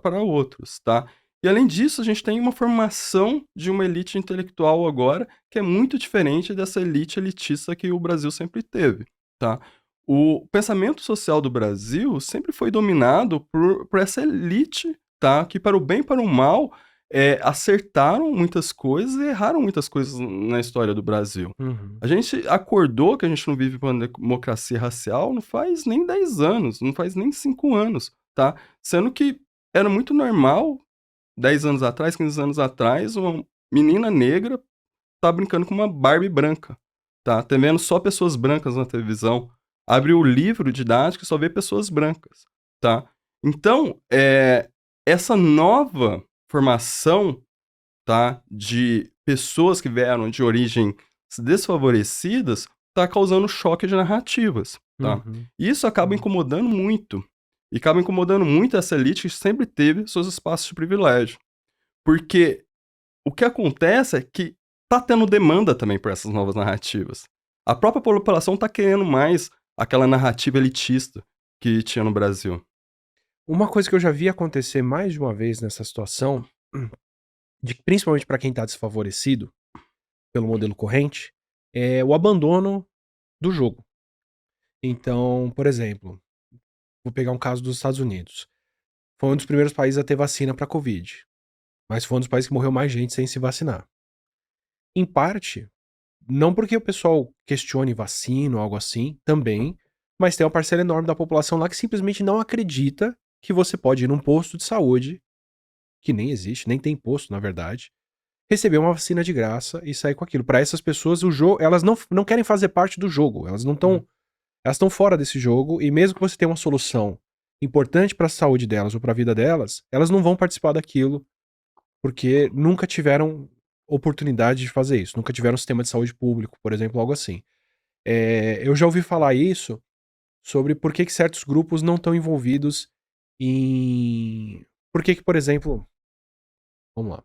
para outros, tá? E além disso, a gente tem uma formação de uma elite intelectual agora que é muito diferente dessa elite elitista que o Brasil sempre teve, tá? O pensamento social do Brasil sempre foi dominado por essa elite, tá? Que para o bem e para o mal, acertaram muitas coisas e erraram muitas coisas na história do Brasil. Uhum. A gente acordou que a gente não vive uma democracia racial não faz nem 10 anos, não faz nem 5 anos, tá? Sendo que era muito normal 10 anos atrás, 15 anos atrás, uma menina negra tá brincando com uma Barbie branca, tá vendo só pessoas brancas na televisão. Abre o livro didático e só vê pessoas brancas, tá. Então, essa nova formação, tá, de pessoas que vieram de origens desfavorecidas, tá causando choque de narrativas, tá. Uhum. E isso acaba Uhum. incomodando muito, e acaba incomodando muito essa elite que sempre teve seus espaços de privilégio. Porque o que acontece é que tá tendo demanda também por essas novas narrativas. A própria população tá querendo mais aquela narrativa elitista que tinha no Brasil. Uma coisa que eu já vi acontecer mais de uma vez nessa situação, principalmente para quem está desfavorecido pelo modelo corrente, é o abandono do jogo. Então, por exemplo, vou pegar um caso dos Estados Unidos. Foi um dos primeiros países a ter vacina para Covid, mas foi um dos países que morreu mais gente sem se vacinar. Em parte, não porque o pessoal questione vacina ou algo assim, também, mas tem uma parcela enorme da população lá que simplesmente não acredita que você pode ir num posto de saúde, que nem existe, nem tem posto, na verdade, receber uma vacina de graça e sair com aquilo. Para essas pessoas, o jogo, elas não querem fazer parte do jogo, elas não Hum. estão Elas estão fora desse jogo e mesmo que você tenha uma solução importante para a saúde delas ou para a vida delas, elas não vão participar daquilo porque nunca tiveram oportunidade de fazer isso, nunca tiveram um sistema de saúde público, por exemplo, algo assim. Eu já ouvi falar isso sobre por que certos grupos não estão envolvidos em. Por que, por exemplo. Vamos lá.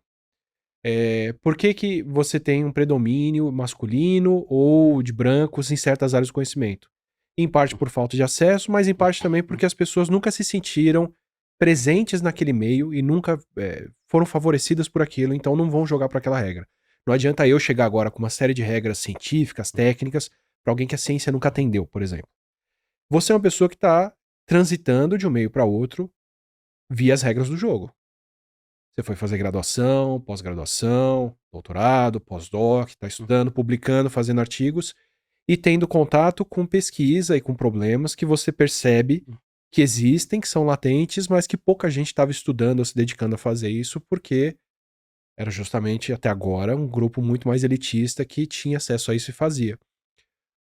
Por que você tem um predomínio masculino ou de brancos em certas áreas do conhecimento? Em parte por falta de acesso, mas em parte também porque as pessoas nunca se sentiram presentes naquele meio e nunca foram favorecidas por aquilo, então não vão jogar para aquela regra. Não adianta eu chegar agora com uma série de regras científicas, técnicas, para alguém que a ciência nunca atendeu, por exemplo. Você é uma pessoa que está transitando de um meio para outro via as regras do jogo. Você foi fazer graduação, pós-graduação, doutorado, pós-doc, está estudando, publicando, fazendo artigos e tendo contato com pesquisa e com problemas que você percebe que existem, que são latentes, mas que pouca gente estava estudando ou se dedicando a fazer isso porque era justamente até agora um grupo muito mais elitista que tinha acesso a isso e fazia.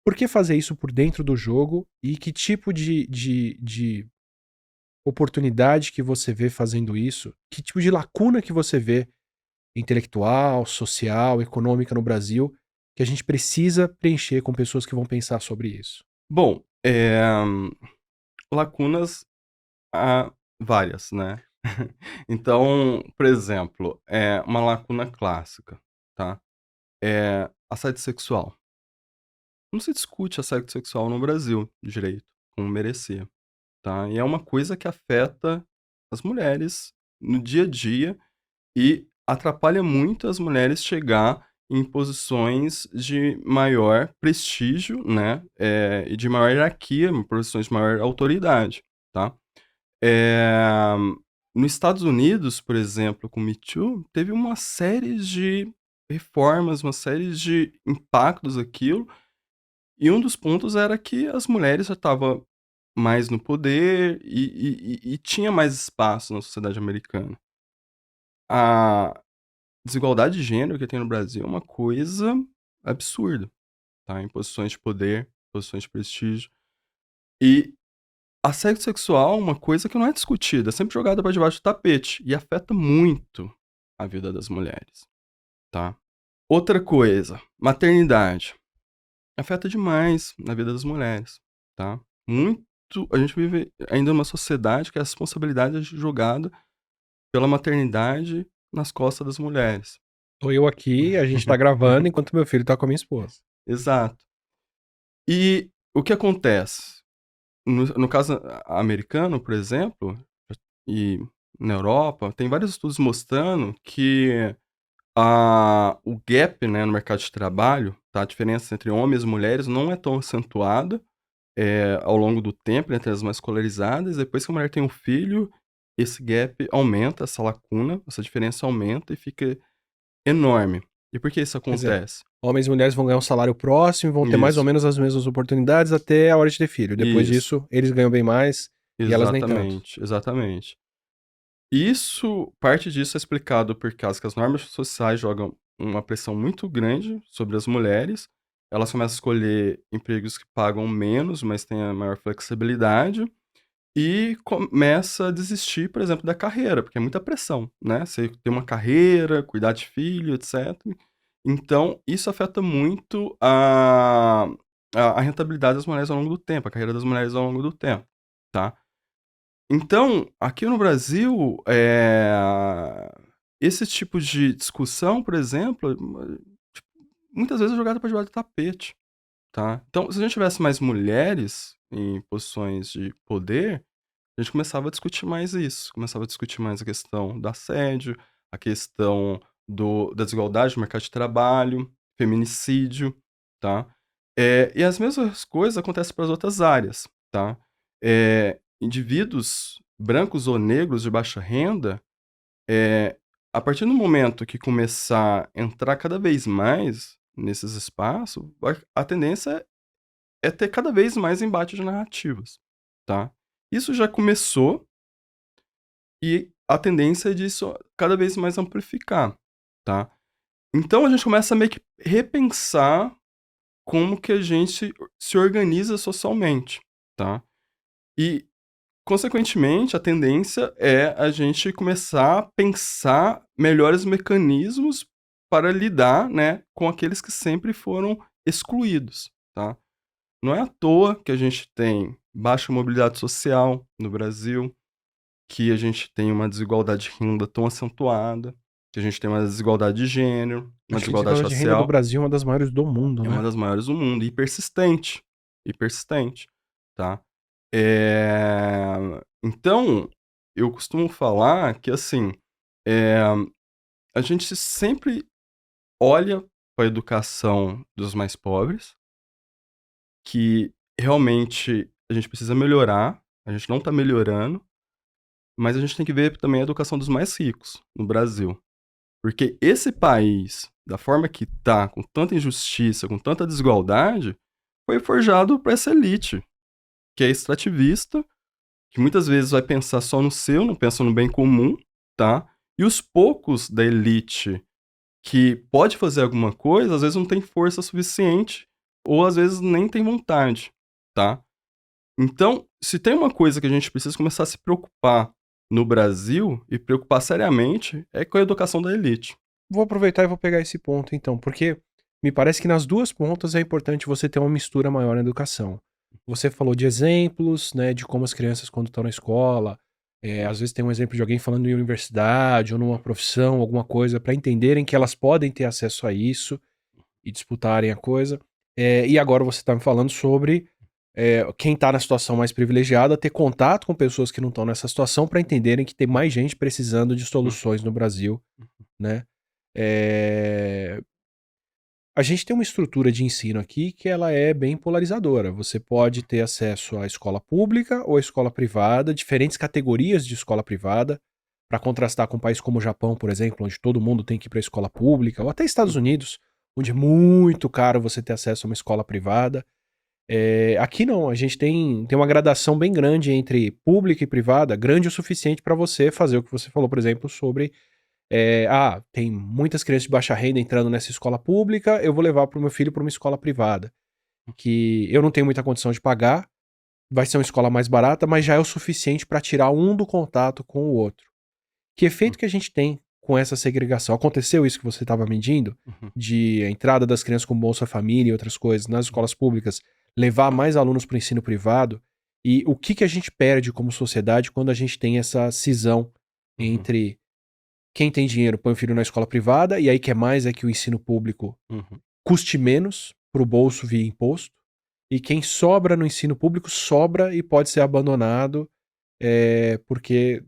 Por que fazer isso por dentro do jogo e que tipo de oportunidade que você vê fazendo isso? Que tipo de lacuna que você vê intelectual, social, econômica no Brasil que a gente precisa preencher com pessoas que vão pensar sobre isso? Bom, lacunas há várias, né. Então, por exemplo, uma lacuna clássica, tá, assédio sexual. Não se discute assédio sexual no Brasil direito, como merecia, tá. E é uma coisa que afeta as mulheres no dia a dia e atrapalha muito as mulheres chegar em posições de maior prestígio, né, e de maior hierarquia, posições de maior autoridade, tá. Eh, Nos Estados Unidos, por exemplo, com o Me Too, teve uma série de reformas, uma série de impactos aquilo, e um dos pontos era que as mulheres já estavam mais no poder e tinha mais espaço na sociedade americana. A desigualdade de gênero que tem no Brasil é uma coisa absurda, tá, em posições de poder, posições de prestígio. E assédio sexual é uma coisa que não é discutida, é sempre jogada para debaixo do tapete e afeta muito a vida das mulheres, tá. Outra coisa, maternidade, afeta demais na vida das mulheres, tá. Muito A gente vive ainda numa sociedade que a responsabilidade é jogada pela maternidade nas costas das mulheres. Tô eu aqui, a gente tá gravando enquanto meu filho tá com a minha esposa. Exato. E o que acontece? No caso americano, por exemplo, e na Europa, tem vários estudos mostrando que o gap, né, no mercado de trabalho, tá, a diferença entre homens e mulheres não é tão acentuada, ao longo do tempo, entre as mais escolarizadas. Depois que a mulher tem um filho, esse gap aumenta, essa lacuna, essa diferença aumenta e fica enorme. E por que isso Quer dizer, acontece? homens e mulheres vão ganhar um salário próximo, vão ter mais ou Isso, menos as mesmas oportunidades até a hora de ter filho. Depois isso, disso, eles ganham bem mais e elas nem tanto. exatamente, exatamente. Isso parte disso é explicado por causa que as normas sociais jogam uma pressão muito grande sobre as mulheres. Elas começam a escolher empregos que pagam menos, mas têm a maior flexibilidade, e começa a desistir, por exemplo, da carreira, porque é muita pressão, né? Você ter uma carreira, cuidar de filho, etc. Então, isso afeta muito a rentabilidade das mulheres ao longo do tempo, a carreira das mulheres ao longo do tempo, tá? Então, aqui no Brasil, esse tipo de discussão, por exemplo, tipo, muitas vezes é jogada para debaixo do tapete, tá. Então, se a gente tivesse mais mulheres em posições de poder, a gente começava a discutir mais isso, começava a discutir mais a questão do assédio, a questão da desigualdade no mercado de trabalho, feminicídio, tá. E as mesmas coisas acontecem para as outras áreas, tá. Indivíduos brancos ou negros de baixa renda, eh, a partir do momento que começar a entrar cada vez mais nesses espaços, a tendência é ter cada vez mais embate de narrativas, tá. Isso já começou e a tendência é disso cada vez mais amplificar, tá. Então a gente começa a meio que repensar como que a gente se organiza socialmente, tá? E, consequentemente, a tendência é a gente começar a pensar melhores mecanismos para lidar, né, com aqueles que sempre foram excluídos, tá? Não é à toa que a gente tem baixa mobilidade social no Brasil, que a gente tem uma desigualdade de renda tão acentuada, que a gente tem uma desigualdade de gênero, uma Acho que a desigualdade desigualdade de renda do racial, Brasil é uma das maiores do mundo, é né? uma das maiores do mundo e persistente, tá? Então, eu costumo falar que, assim, eh, a gente sempre olha para a educação dos mais pobres, que realmente a gente precisa melhorar, a gente não está melhorando, mas a gente tem que ver também a educação dos mais ricos no Brasil. Porque esse país, da forma que tá, com tanta injustiça, com tanta desigualdade, foi forjado para essa elite, que é extrativista, que muitas vezes vai pensar só no seu, não pensa no bem comum, tá? E os poucos da elite que pode fazer alguma coisa, às vezes não tem força suficiente, ou às vezes nem tem vontade, tá? Então, se tem uma coisa que a gente precisa começar a se preocupar no Brasil, e preocupar seriamente, é com a educação da elite. Vou aproveitar e vou pegar esse ponto então, porque me parece que nas duas pontas é importante você ter uma mistura maior na educação. Você falou de exemplos, né, de como as crianças quando estão na escola, às vezes tem um exemplo de alguém falando em universidade ou numa profissão, alguma coisa, para entenderem que elas podem ter acesso a isso e disputarem a coisa. E agora você está me falando sobre quem está na situação mais privilegiada ter contato com pessoas que não estão nessa situação para entenderem que tem mais gente precisando de Hum, soluções no Brasil, né? Eh, a gente tem uma estrutura de ensino aqui que ela é bem polarizadora. Você pode ter acesso à escola pública ou à escola privada, diferentes categorias de escola privada, para contrastar com um país como o Japão, por exemplo, onde todo mundo tem que ir para a escola pública, ou até Estados uhum, Unidos, onde é muito caro você ter acesso a uma escola privada. Aqui não, a gente tem uma gradação bem grande entre pública e privada, grande o suficiente para você fazer o que você falou, por exemplo, sobre tem muitas crianças de baixa renda entrando nessa escola pública, eu vou levar para o meu filho para uma escola privada, que eu não tenho muita condição de pagar, vai ser uma escola mais barata, mas já é o suficiente para tirar um do contato com o outro. Que hum, efeito que a gente tem com essa segregação? Aconteceu isso que você estava medindo, uhum, de a entrada das crianças com Bolsa Família e outras coisas nas escolas públicas, levar mais alunos para o ensino privado, e o que que a gente perde como sociedade quando a gente tem essa cisão uhum, entre quem tem dinheiro põe o filho na escola privada, e aí quer mais é que o ensino público uhum, custe menos para o bolso via imposto, e quem sobra no ensino público sobra e pode ser abandonado, porque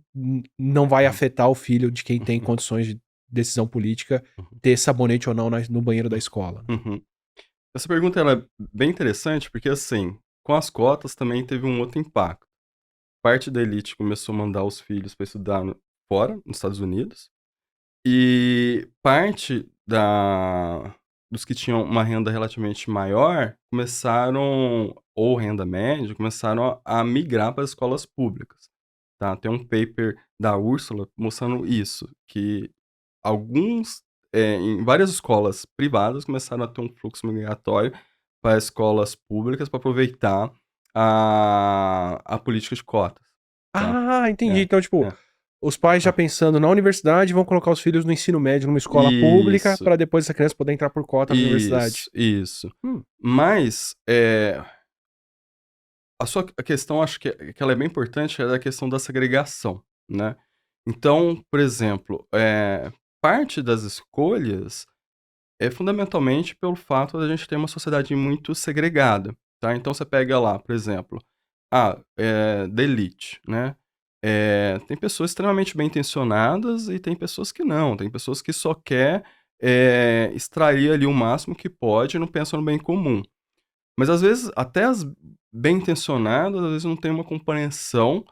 não vai uhum, afetar o filho de quem tem uhum, condições de decisão política uhum, ter sabonete ou não no banheiro da uhum, escola, né. uhum. Essa pergunta ela é bem interessante, porque, assim, com as cotas também teve um outro impacto. Parte da elite começou a mandar os filhos para estudar fora, nos Estados Unidos, e parte dos que tinham uma renda relativamente maior começaram, ou renda média, começaram a migrar para as escolas públicas, tá. Tem um paper da Úrsula mostrando isso, que alguns, em várias escolas privadas começaram a ter um fluxo migratório para escolas públicas para aproveitar a política de cotas, tá. Ah, entendi. É, Então, tipo, é. os pais já Ah, pensando na universidade vão colocar os filhos no ensino médio numa escola pública isso, para depois essa criança poder entrar por cota na universidade. isso. Hum, Mas, a questão acho que ela é bem importante, é a questão da segregação, né. Então, por exemplo, parte das escolhas é fundamentalmente pelo fato da gente ter uma sociedade muito segregada, tá. Então você pega lá, por exemplo, da elite, né, tem pessoas extremamente bem-intencionadas e tem pessoas que não, tem pessoas que só quer, extrair ali o máximo que pode e não pensa no bem comum. Mas às vezes até as bem-intencionadas, às vezes não têm uma compreensão,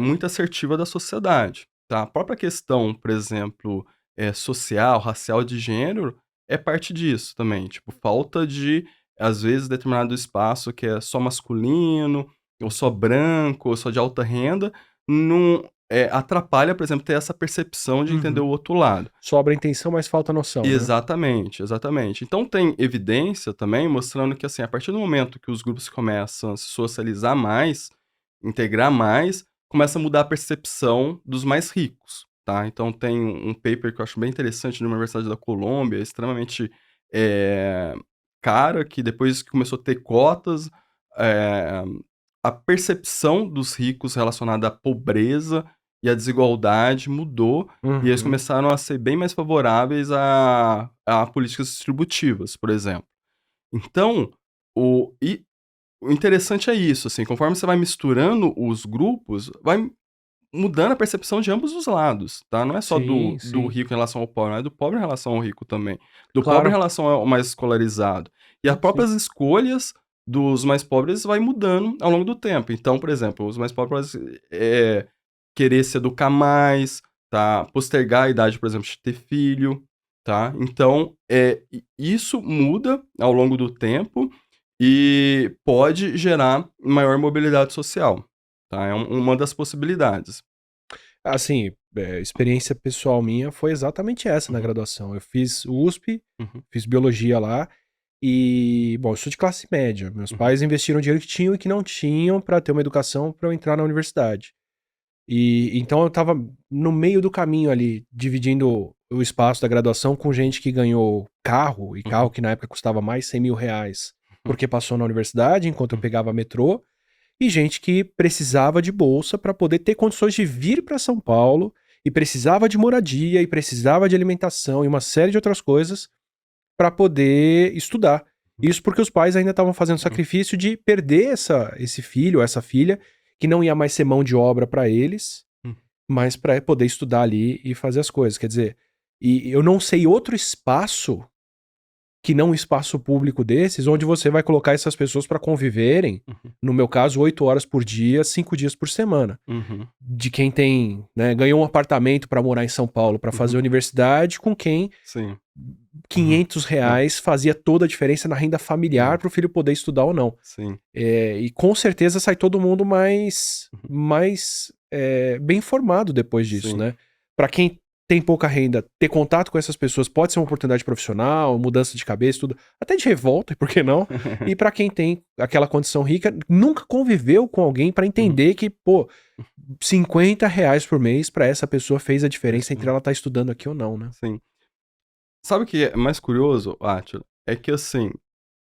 muito assertiva da sociedade, tá. A própria questão, por exemplo, social, racial, de gênero, é parte disso também, tipo, falta de, às vezes, determinado espaço que é só masculino, ou só branco, ou só de alta renda, não atrapalha, por exemplo, ter essa percepção de entender Uhum. o outro lado. Sobra a intenção, mas falta a noção, né? Exatamente, exatamente. Então tem evidência também mostrando que, assim, a partir do momento que os grupos começam a se socializar mais, integrar mais, começa a mudar a percepção dos mais ricos, tá. Então tem um paper que eu acho bem interessante na Universidade da Colômbia, extremamente, eh, cara, que depois que começou a ter cotas, eh, a percepção dos ricos relacionada à pobreza e à desigualdade mudou, e eles Uhum. começaram a ser bem mais favoráveis a políticas distributivas, por exemplo. Então, o interessante é isso, assim, conforme você vai misturando os grupos, vai mudando a percepção de ambos os lados, tá. Não é só Sim, do sim. rico em relação ao pobre, mas é do pobre em relação ao rico também, do pobre em Claro. relação ao mais escolarizado. E as Sim, sim. próprias escolhas dos mais pobres vai mudando ao longo do tempo. Então, por exemplo, os mais pobres, querer se educar mais, tá, postergar a idade, por exemplo, de ter filho, tá. Então, isso muda ao longo do tempo e pode gerar maior mobilidade social, tá, é uma das possibilidades. Assim, experiência pessoal minha foi exatamente essa na Uhum, graduação. Eu fiz USP, uhum, fiz biologia lá e, bom, eu sou de classe média. Meus uhum, pais investiram dinheiro que tinham e que não tinham para ter uma educação para eu entrar na universidade. E então eu estava no meio do caminho ali, dividindo o espaço da graduação com gente que ganhou carro, e carro uhum, que na época custava mais R$ 100.000, uhum, porque passou na universidade enquanto eu uhum, pegava metrô, e gente que precisava de bolsa para poder ter condições de vir para São Paulo, e precisava de moradia, e precisava de alimentação e uma série de outras coisas para poder estudar. Isso porque os pais ainda estavam fazendo uhum, sacrifício de perder esse filho, essa filha, que não ia mais ser mão de obra para eles, uhum, mas para poder estudar ali e fazer as coisas. Quer dizer, e eu não sei outro espaço que não um espaço público desses, onde você vai colocar essas pessoas para conviverem, uhum, no meu caso, 8 horas por dia, 5 dias por semana. uhum, De quem tem, né, ganhou um apartamento para morar em São Paulo para fazer uhum. universidade, com quem Sim. Uhum. Não, R$ 500 fazia toda a diferença na renda familiar não. para o filho poder estudar ou não. Sim. E com certeza sai todo mundo Uhum. bem informado depois disso, Sim. né? Para quem tem pouca renda, ter contato com essas pessoas pode ser uma oportunidade profissional, mudança de cabeça, tudo, até de revolta, por que não? E para quem tem aquela condição rica, nunca conviveu com alguém para Uhum. entender que, pô, R$ 50 por mês para essa pessoa fez a diferença entre Sim, ela estar estudando aqui ou não, né? sim. Sabe o que é mais curioso, Átila? É que, assim,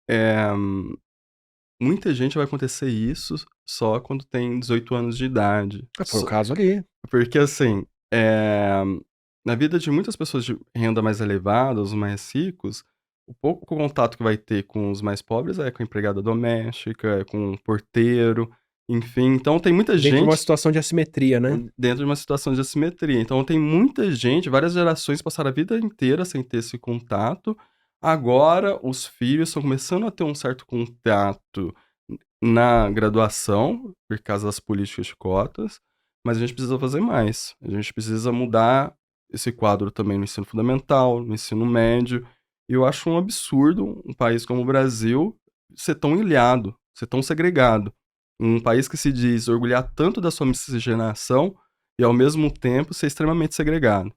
eh, muita gente vai acontecer isso só quando tem 18 anos de idade. Foi o caso ali. Porque, assim, eh, na vida de muitas pessoas de renda mais elevada, os mais ricos, o pouco contato que vai ter com os mais pobres é com a empregada doméstica, é com o porteiro, enfim. Então tem muita Dentro de uma gente situação de assimetria, né? dentro de uma situação de assimetria. Então tem muita gente, várias gerações passaram a vida inteira sem ter esse contato. Agora os filhos estão começando a ter um certo contato na graduação, por causa das políticas de cotas, mas a gente precisa fazer mais. A gente precisa mudar esse quadro também no ensino fundamental, no ensino médio. E eu acho um absurdo um país como o Brasil ser tão ilhado, ser tão segregado. Um país que se diz orgulhar tanto da sua miscigenação e, ao mesmo tempo, ser extremamente segregado.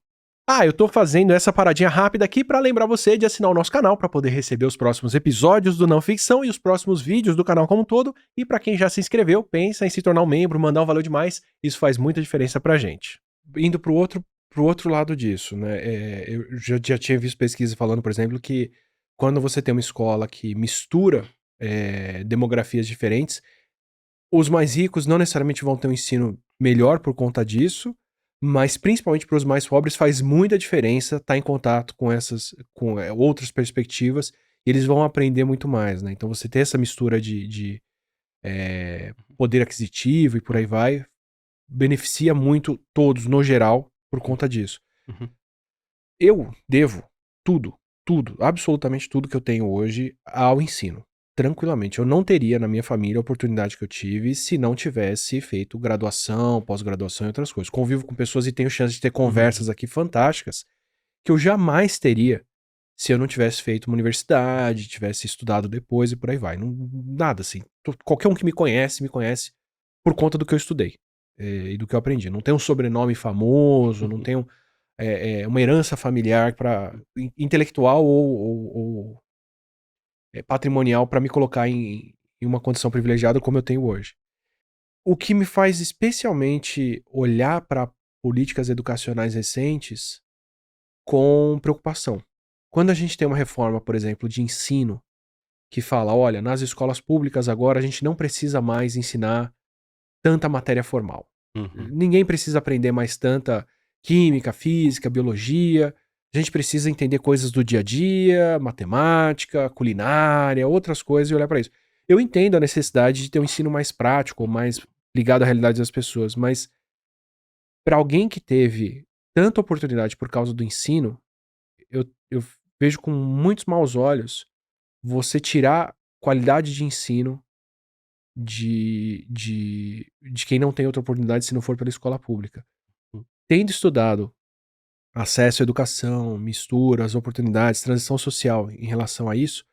Ah, eu tô fazendo essa paradinha rápida aqui pra lembrar você de assinar o nosso canal pra poder receber os próximos episódios do Não Ficção e os próximos vídeos do canal como um todo. E pra quem já se inscreveu, pensa em se tornar um membro, mandar um valor demais. Isso faz muita diferença pra gente. Indo pro outro lado disso, né? Eu já tinha visto pesquisa falando, por exemplo, que quando você tem uma escola que mistura demografias diferentes, os mais ricos não necessariamente vão ter um ensino melhor por conta disso, mas principalmente para os mais pobres faz muita diferença estar em contato com outras perspectivas, e eles vão aprender muito mais, né. Então você ter essa mistura de poder aquisitivo e por aí vai, beneficia muito todos no geral por Uhum, conta disso. uhum, Eu devo tudo, tudo, absolutamente tudo que eu tenho hoje ao ensino. Tranquilamente. Eu não teria na minha família a oportunidade que eu tive se não tivesse feito graduação, pós-graduação e outras coisas. Convivo com pessoas e tenho chance de ter uhum, conversas aqui fantásticas que eu jamais teria se eu não tivesse feito uma universidade, tivesse estudado depois e por aí vai. Nada assim. Qualquer um que me conhece por conta do que eu estudei. e do que eu aprendi. Não tem um sobrenome famoso, não tem uma herança familiar intelectual ou patrimonial para me colocar em uma condição privilegiada como eu tenho hoje. O que me faz especialmente olhar para políticas educacionais recentes com preocupação. Quando a gente tem uma reforma, por exemplo, de ensino, que fala: olha, nas escolas públicas agora a gente não precisa mais ensinar tanta matéria formal. Uhum. Ninguém precisa aprender mais tanta química, física, biologia. A gente precisa entender coisas do dia a dia, matemática, culinária, outras coisas e olhar para isso. Eu entendo a necessidade de ter um ensino mais prático, mais ligado à realidade das pessoas, mas para alguém que teve tanta oportunidade por causa do ensino, eu vejo com muitos maus olhos você tirar qualidade de ensino de quem não tem outra oportunidade se não for pela escola pública. Tendo estudado acesso à educação, misturas, oportunidades, transição social em relação a isso,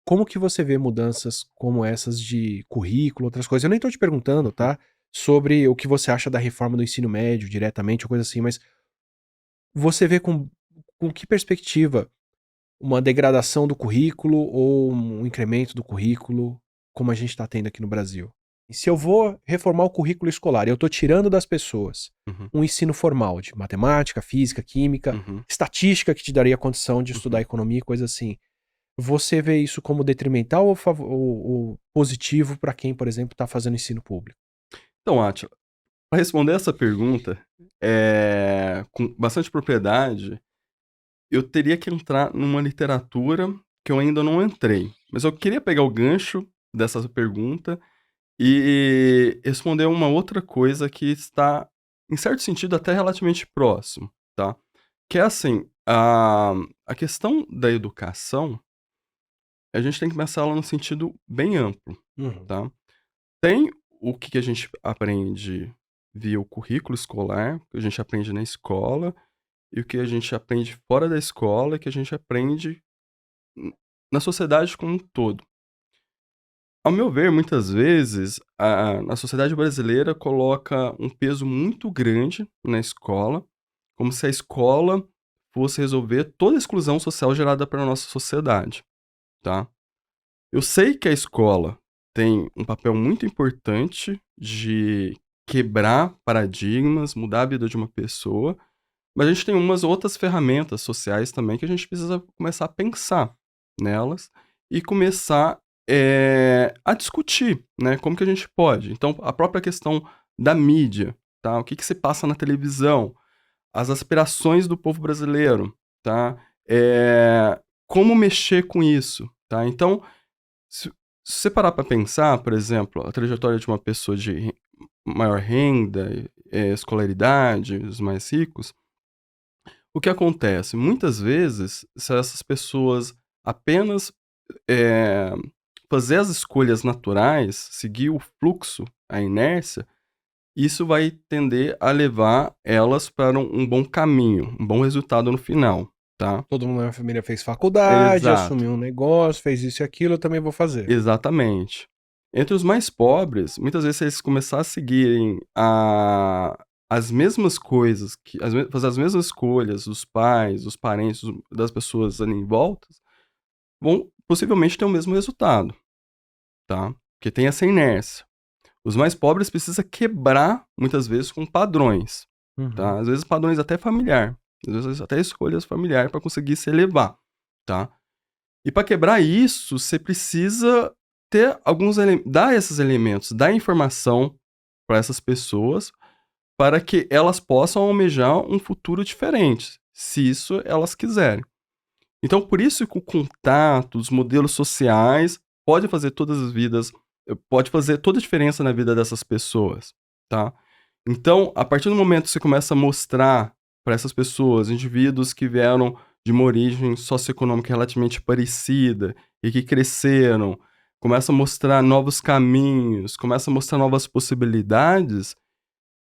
como que você vê mudanças como essas de currículo, outras coisas? Eu nem tô te perguntando, Uhum. tá, sobre o que você acha da reforma do ensino médio diretamente ou coisa assim, mas você vê com que perspectiva uma degradação do currículo ou um incremento do currículo, como a gente está tendo aqui no Brasil? E se eu vou reformar o currículo escolar e eu estou tirando das pessoas Uhum. um ensino formal de matemática, física, química, Uhum. estatística que te daria condição de estudar Uhum. economia e coisa assim, você vê isso como detrimental ou positivo para quem, por exemplo, está fazendo ensino público? Então, Átila, para responder essa pergunta, com bastante propriedade, eu teria que entrar numa literatura que eu ainda não entrei. Mas eu queria pegar o gancho dessa pergunta e responder uma outra coisa que está, em certo sentido, até relativamente próximo, tá? Que é assim, a questão da educação, a gente tem que pensar ela num sentido bem amplo, Uhum, tá? Tem o que a gente aprende via o currículo escolar, que a gente aprende na escola, e o que a gente aprende fora da escola, que a gente aprende n na sociedade como um todo. Ao meu ver, muitas vezes, a sociedade brasileira coloca um peso muito grande na escola, como se a escola fosse resolver toda a exclusão social gerada pela nossa sociedade, tá. Eu sei que a escola tem um papel muito importante de quebrar paradigmas, mudar a vida de uma pessoa, mas a gente tem umas outras ferramentas sociais também que a gente precisa começar a pensar nelas e começar, a discutir, né, como que a gente pode. Então, a própria questão da mídia, tá, o que que se passa na televisão, as aspirações do povo brasileiro, tá, como mexer com isso, tá. Então, se você parar para pensar, por exemplo, a trajetória de uma pessoa de maior renda, escolaridade, os mais ricos, o que acontece? Muitas vezes, se essas pessoas apenas, eh, fazer as escolhas naturais, seguir o fluxo, a inércia, isso vai tender a levar elas para um bom caminho, um bom resultado no final, tá. todo mundo na minha família fez faculdade, Exato, assumiu um negócio, fez isso e aquilo, eu também vou fazer. exatamente. Entre os mais pobres, muitas vezes se eles começar a seguirem as mesmas coisas que fazer as mesmas escolhas dos pais, dos parentes, das pessoas ali em volta, vão possivelmente ter o mesmo resultado, tá, porque tem essa inércia. Os mais pobres precisa quebrar, muitas vezes, com padrões, Uhum. tá, às vezes padrões até familiar, às vezes até escolhas familiar para conseguir se elevar, tá. E para quebrar isso, você precisa ter alguns dar esses elementos, dar informação para essas pessoas, para que elas possam almejar um futuro diferente, se isso elas quiserem. Então, por isso que o contato, os modelos sociais, pode fazer toda a diferença na vida dessas pessoas, tá. Então, a partir do momento que você começa a mostrar para essas pessoas, indivíduos que vieram de uma origem socioeconômica relativamente parecida e que cresceram, começa a mostrar novos caminhos, começa a mostrar novas possibilidades,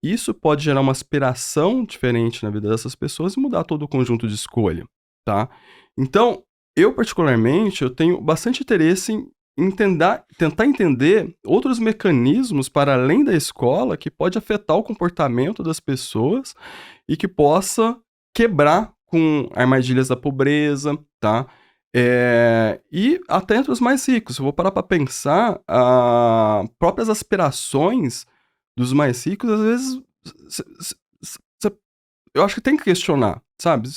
isso pode gerar uma aspiração diferente na vida dessas pessoas e mudar todo o conjunto de escolha, tá. Então, eu particularmente, eu tenho bastante interesse tentar entender outros mecanismos para além da escola que pode afetar o comportamento das pessoas e que possa quebrar com armadilhas da pobreza, tá? E até entre os mais ricos. Se eu vou parar para pensar, as próprias aspirações dos mais ricos, às vezes, eu acho que tem que questionar, sabe?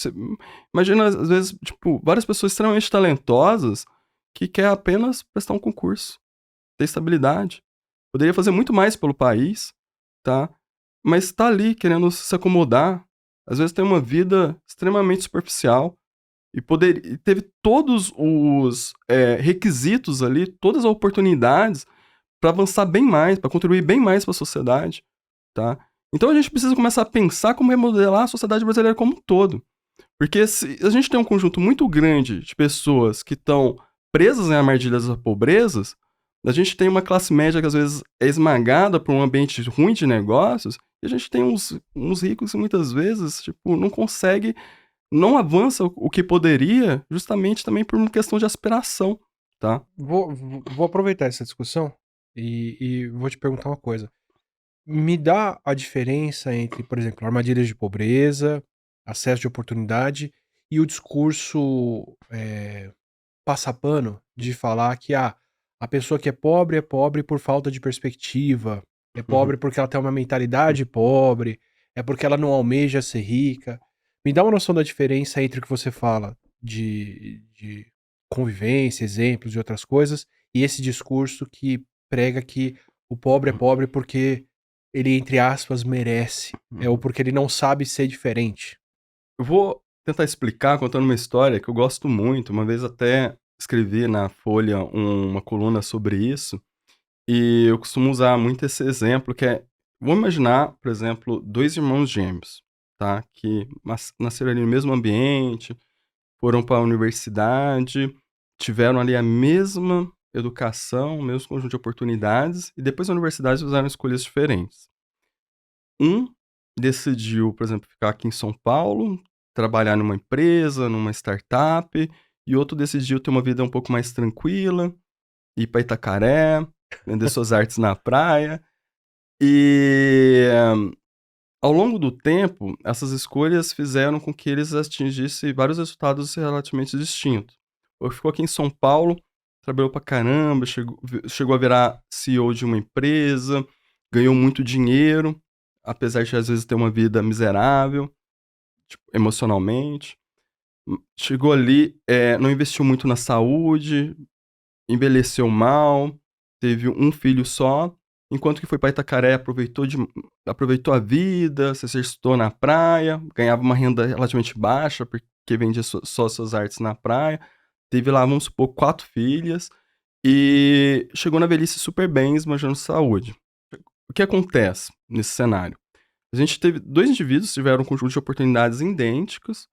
Imagina, às vezes, tipo, várias pessoas extremamente talentosas que quer apenas prestar um concurso, ter estabilidade. Poderia fazer muito mais pelo país, tá? Mas tá ali querendo se acomodar. Às vezes tem uma vida extremamente superficial e teve todos os requisitos ali, todas as oportunidades para avançar bem mais, para contribuir bem mais para a sociedade, tá? Então a gente precisa começar a pensar como remodelar a sociedade brasileira como um todo. Porque se a gente tem um conjunto muito grande de pessoas que estão presas em armadilhas da pobreza, a gente tem uma classe média que às vezes é esmagada por um ambiente ruim de negócios, e a gente tem uns ricos que muitas vezes, tipo, não consegue, não avança o que poderia, justamente também por uma questão de aspiração, tá? Vou aproveitar essa discussão e vou te perguntar uma coisa. Me dá a diferença entre, por exemplo, armadilhas de pobreza, acesso de oportunidade e o discurso, passapano de falar que, a pessoa que é pobre por falta de perspectiva, é Uhum. pobre porque ela tem uma mentalidade pobre, é porque ela não almeja ser rica. Me dá uma noção da diferença entre o que você fala de convivência, exemplos e outras coisas, e esse discurso que prega que o pobre é pobre porque ele, entre aspas, merece, ou Uhum. porque ele não sabe ser diferente. Eu vou tentar explicar contando uma história que eu gosto muito. Uma vez até escrevi na Folha uma coluna sobre isso, e eu costumo usar muito esse exemplo que é, vamos imaginar, por exemplo, 2 irmãos gêmeos, tá, que nasceram ali no mesmo ambiente, foram para a universidade, tiveram ali a mesma educação, o mesmo conjunto de oportunidades, e depois da universidade fizeram escolhas diferentes. Um decidiu, por exemplo, ficar aqui em São Paulo, trabalhar numa empresa, numa startup, e outro decidiu ter uma vida um pouco mais tranquila, ir para Itacaré, vender suas artes na praia. E ao longo do tempo, essas escolhas fizeram com que eles atingissem vários resultados relativamente distintos. Ou ficou aqui em São Paulo, trabalhou pra caramba, chegou a virar CEO de uma empresa, ganhou muito dinheiro, apesar de às vezes ter uma vida miserável, tipo, emocionalmente. Chegou ali, não investiu muito na saúde, envelheceu mal, teve um filho só, enquanto que foi para Itacaré, aproveitou a vida, se exercitou na praia, ganhava uma renda relativamente baixa, porque vendia só suas artes na praia, teve lá, vamos supor, 4 filhas, e chegou na velhice super bem, esbanjando saúde. O que acontece nesse cenário? A gente teve 2 indivíduos que tiveram um conjunto de oportunidades idênticos,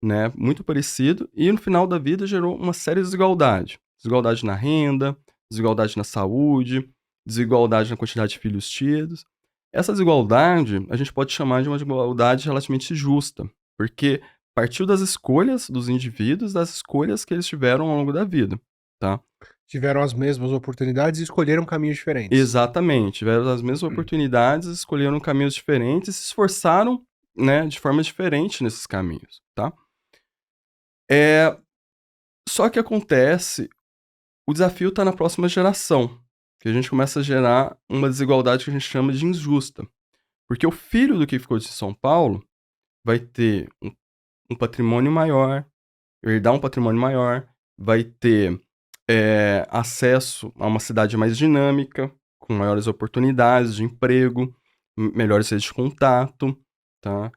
né, muito parecido, e no final da vida gerou uma séria desigualdade. Desigualdade na renda, desigualdade na saúde, desigualdade na quantidade de filhos tidos. Essa desigualdade a gente pode chamar de uma desigualdade relativamente justa, porque partiu das escolhas dos indivíduos, das escolhas que eles tiveram ao longo da vida, tá? Tiveram as mesmas oportunidades e escolheram caminhos diferentes. Exatamente, tiveram as mesmas oportunidades, escolheram caminhos diferentes e se esforçaram, né, de forma diferente nesses caminhos, tá? É, só que acontece, o desafio está na próxima geração, que a gente começa a gerar uma desigualdade que a gente chama de injusta. Porque o filho do que ficou de São Paulo vai ter um patrimônio maior, herdar um patrimônio maior, vai ter acesso a uma cidade mais dinâmica, com maiores oportunidades de emprego, melhores redes de contato, tá?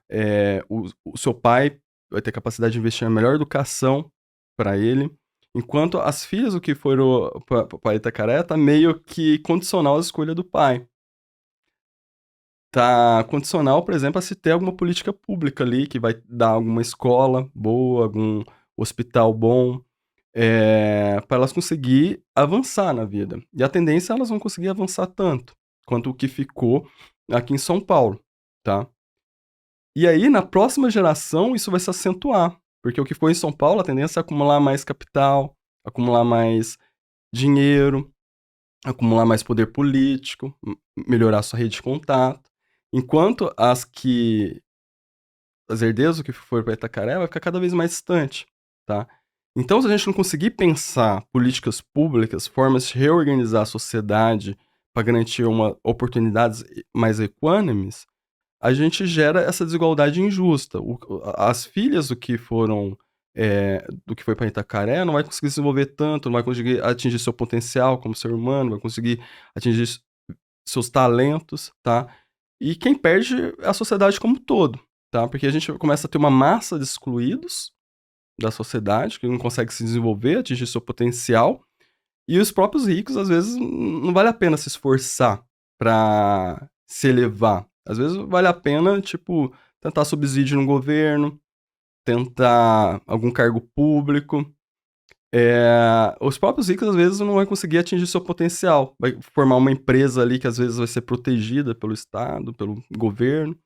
O seu pai vai ter capacidade de investir na melhor educação para ele, enquanto as filhas, o que foram para Itacaré, tá meio que condicional à escolha do pai. Tá condicional, por exemplo, a se ter alguma política pública ali, que vai dar alguma escola boa, algum hospital bom, para elas conseguir avançar na vida. E a tendência é elas vão conseguir avançar tanto quanto o que ficou aqui em São Paulo, tá? E aí, na próxima geração, isso vai se acentuar, porque o que ficou em São Paulo, a tendência é acumular mais capital, acumular mais dinheiro, acumular mais poder político, melhorar sua rede de contato, enquanto as herdeiras que for para Itacaré vai ficar cada vez mais distante, tá? Então, se a gente não conseguir pensar políticas públicas, formas de reorganizar a sociedade para garantir oportunidades mais equânimes, a gente gera essa desigualdade injusta. As filhas do que foi para Itacaré não vai conseguir se desenvolver tanto, não vai conseguir atingir seu potencial como ser humano, não vai conseguir atingir seus talentos, tá? E quem perde é a sociedade como um todo, tá? Porque a gente começa a ter uma massa de excluídos da sociedade que não consegue se desenvolver, atingir seu potencial, e os próprios ricos, às vezes, não vale a pena se esforçar para se elevar. Às vezes vale a pena, tipo, tentar subsídio no governo, tentar algum cargo público. Os próprios ricos, às vezes, não vão conseguir atingir seu potencial. Vai formar uma empresa ali que, às vezes, vai ser protegida pelo Estado, pelo governo,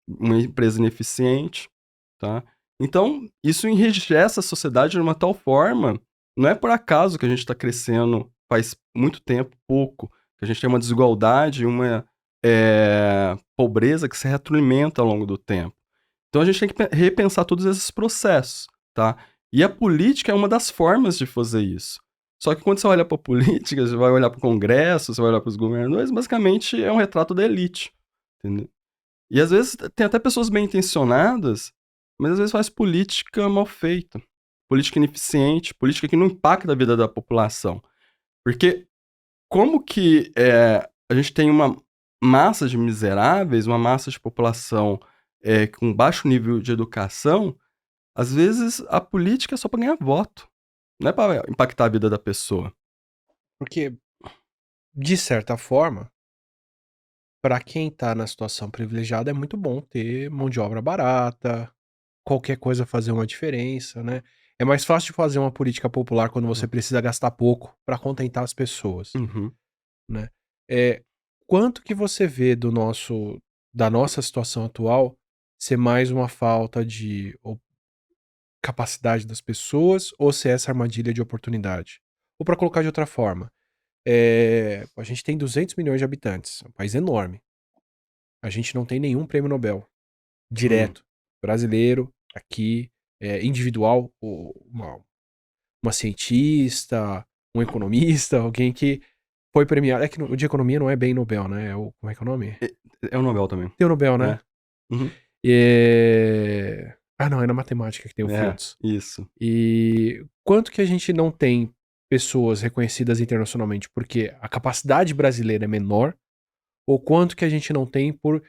uma empresa ineficiente, tá? Então, isso enrijece a sociedade de uma tal forma, não é por acaso que a gente está crescendo faz muito tempo, pouco, que a gente tem uma desigualdade e uma pobreza que se retroalimenta ao longo do tempo. Então a gente tem que repensar todos esses processos, tá? E a política é uma das formas de fazer isso. Só que quando você olha para a política, você vai olhar para o Congresso, você vai olhar para os governadores, basicamente é um retrato da elite, entendeu? E às vezes tem até pessoas bem intencionadas, mas às vezes faz política mal feita, política ineficiente, política que não impacta a vida da população. Porque como que a gente tem uma massa de miseráveis, uma massa de população com baixo nível de educação, às vezes a política é só para ganhar voto, não é para impactar a vida da pessoa. Porque, de certa forma, para quem tá na situação privilegiada, é muito bom ter mão de obra barata, qualquer coisa fazer uma diferença, né? É mais fácil de fazer uma política popular quando você precisa gastar pouco para contentar as pessoas, Uhum. né? É, quanto que você vê da nossa situação atual ser mais uma falta de capacidade das pessoas ou se é essa armadilha de oportunidade? Ou para colocar de outra forma, a gente tem 200 milhões de habitantes, é um país enorme. A gente não tem nenhum prêmio Nobel Hum. direto, brasileiro, aqui, individual, uma cientista, um economista, alguém que foi premiado. É que o de economia não é bem Nobel, né? Como é que é o nome? É o Nobel também. Tem o Nobel, né? É. Uhum. Ah, não, é na matemática que tem o É, Fields. isso. E quanto que a gente não tem pessoas reconhecidas internacionalmente porque a capacidade brasileira é menor, ou quanto que a gente não tem por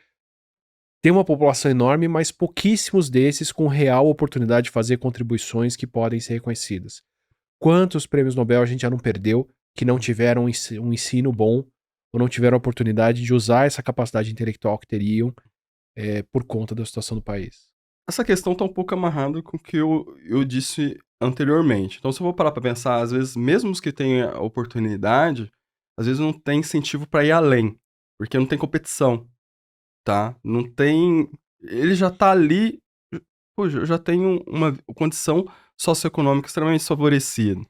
ter uma população enorme, mas pouquíssimos desses com real oportunidade de fazer contribuições que podem ser reconhecidas. Quantos prêmios Nobel a gente já não perdeu que não tiveram um ensino bom ou não tiveram a oportunidade de usar essa capacidade intelectual que teriam por conta da situação do país? Essa questão tá um pouco amarrada com o que eu disse anteriormente. Então, se eu vou parar para pensar, às vezes, mesmo os que têm a oportunidade, às vezes não tem incentivo para ir além, porque não tem competição. Tá? Não tem. Ele já tá ali. Pô, eu já tenho uma condição socioeconômica extremamente favorecida.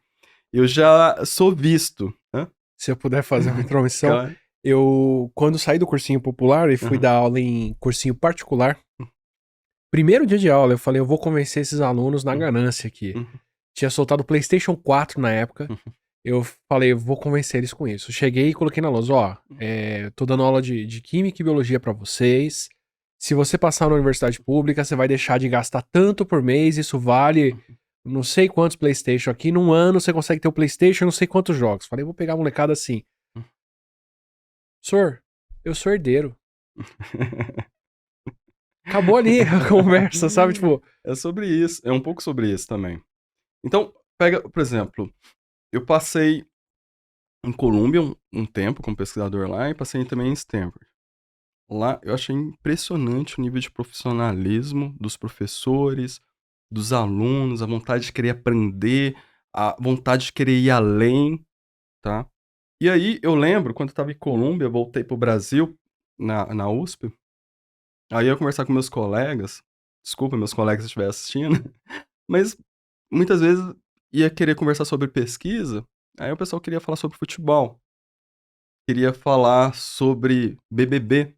Eu já sou visto. Hã? Se eu puder fazer uma intromissão, Claro. quando saí do cursinho popular e fui Aham. dar aula em cursinho particular, primeiro dia de aula, eu falei, eu vou convencer esses alunos na Uhum. ganância aqui. Uhum. Tinha soltado o PlayStation 4 na época. Uhum. Eu falei, eu vou convencer eles com isso. Cheguei e coloquei na lousa, ó, tô dando aula de química e biologia pra vocês. Se você passar na universidade pública, você vai deixar de gastar tanto por mês, isso vale não sei quantos PlayStation aqui. Num ano você consegue ter o PlayStation e não sei quantos jogos. Falei, vou pegar a molecada assim. Senhor, eu sou herdeiro. Acabou ali a conversa, sabe? Tipo, É sobre isso. É um pouco sobre isso também. Então, pega, por exemplo, eu passei em Colômbia um tempo como pesquisador lá e passei também em Stanford. Lá eu achei impressionante o nível de profissionalismo dos professores, dos alunos, a vontade de querer aprender, a vontade de querer ir além, tá. E aí eu lembro quando eu estava em Colômbia, eu voltei para o Brasil, na USP, aí eu ia conversar com meus colegas, desculpa meus colegas se estiver assistindo, mas muitas vezes ia querer conversar sobre pesquisa, Aí o pessoal queria falar sobre futebol, queria falar sobre BBB.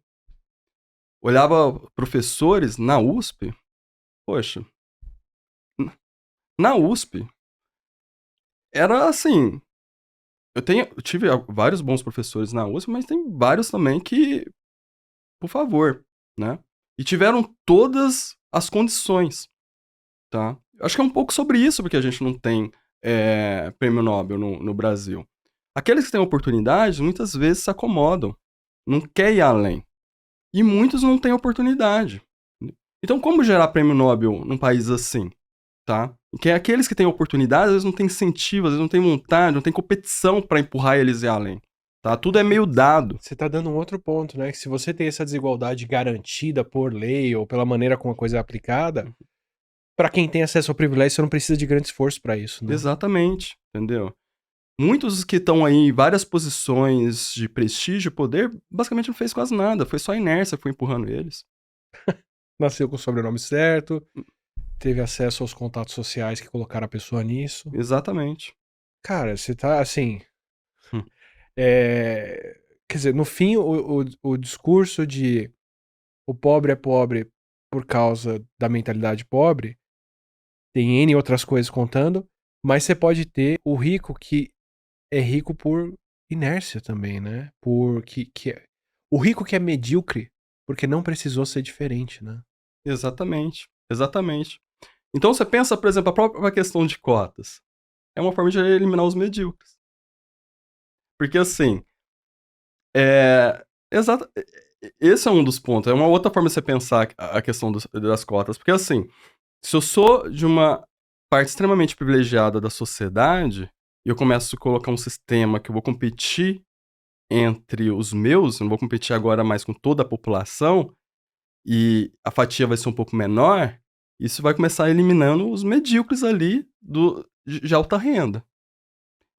Olhava professores na USP, poxa, n na USP era assim, eu tive vários bons professores na USP, mas tem vários também que, por favor, né. E tiveram todas as condições, tá. Eu acho que é um pouco sobre isso porque a gente não tem, prêmio Nobel no Brasil. Aqueles que têm oportunidade, muitas vezes se acomodam, não quer ir além. E muitos não têm oportunidade. Então como gerar prêmio Nobel num país assim, tá? Que é aqueles que têm oportunidade, às vezes não têm incentivo, às vezes não têm vontade, não tem competição pra empurrar eles ir além, tá? Tudo é meio dado. Você tá dando um outro ponto, né, que se você tem essa desigualdade garantida por lei ou pela maneira como a coisa é aplicada, pra quem tem acesso ao privilégio, você não precisa de grande esforço pra isso, né. Exatamente, entendeu? Muitos que estão aí em várias posições de prestígio e poder, basicamente não fez quase nada, foi só a inércia que foi empurrando eles. Nasceu com o sobrenome certo, teve acesso aos contatos sociais que colocaram a pessoa nisso. Exatamente. Cara, você tá assim, Hum. quer dizer, no fim o discurso de o pobre é pobre por causa da mentalidade pobre, tem N outras coisas contando, mas você pode ter o rico que é rico por inércia também, né, por o rico que é medíocre, porque não precisou ser diferente, né. Exatamente, exatamente. Então você pensa, por exemplo, a própria questão de cotas, é uma forma de eliminar os medíocres. Porque assim, exata esse é um dos pontos, é uma outra forma de você pensar a questão das cotas, porque assim, se eu sou de uma parte extremamente privilegiada da sociedade, e eu começo a colocar um sistema que eu vou competir entre os meus, não vou competir agora mais com toda a população, e a fatia vai ser um pouco menor, isso vai começar eliminando os medíocres ali de alta renda.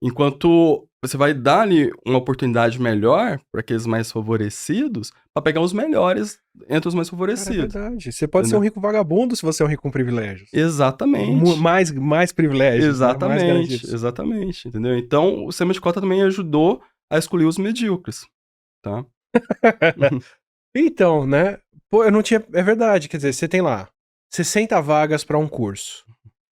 Enquanto você vai dar ali uma oportunidade melhor para aqueles mais favorecidos, para pegar os melhores entre os mais Cara, é favorecidos, verdade. Você pode ser um entendeu? rico vagabundo se você é um rico com privilégios. Exatamente, Mais privilégios, né, mais exatamente, garantidos. exatamente, entendeu? Então o sistema de cota também ajudou a excluir os medíocres, tá? Então, né, pô, eu não tinha é verdade, quer dizer, você tem lá 60 vagas pra um curso,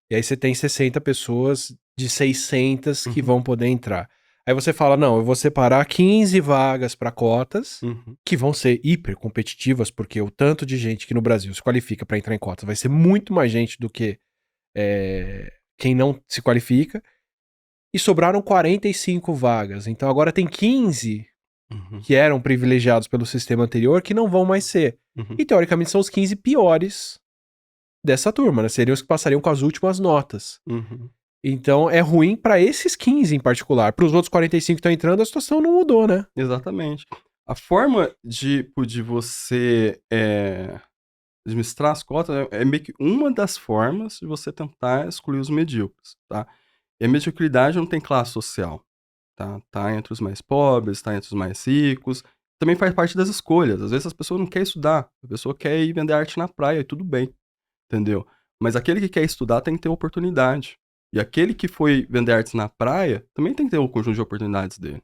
e aí você tem 60 pessoas de 600 que Uhum, vão poder entrar. Aí você fala: "Não, eu vou separar 15 vagas pra cotas, uhum, que vão ser hiper competitivas, porque o tanto de gente que no Brasil se qualifica pra entrar em cotas vai ser muito mais gente do que, quem não se qualifica, e sobraram 45 vagas, então agora tem 15 uhum, que eram privilegiados pelo sistema anterior que não vão mais ser. uhum, E teoricamente são os 15 piores dessa turma, né? Seriam os que passariam com as últimas notas. uhum. Então é ruim pra esses 15 em particular. Para os outros 45 que estão entrando, a situação não mudou, né? Exatamente. A forma de você, administrar as cotas é meio que uma das formas de você tentar excluir os medíocres, tá. E a mediocridade não tem classe social, tá. Tá entre os mais pobres, tá entre os mais ricos, também faz parte das escolhas. Às vezes as pessoas não quer estudar, a pessoa quer ir vender arte na praia e tudo bem, entendeu. Mas aquele que quer estudar tem que ter oportunidade. E aquele que foi vender artes na praia, também tem que ter o conjunto de oportunidades dele.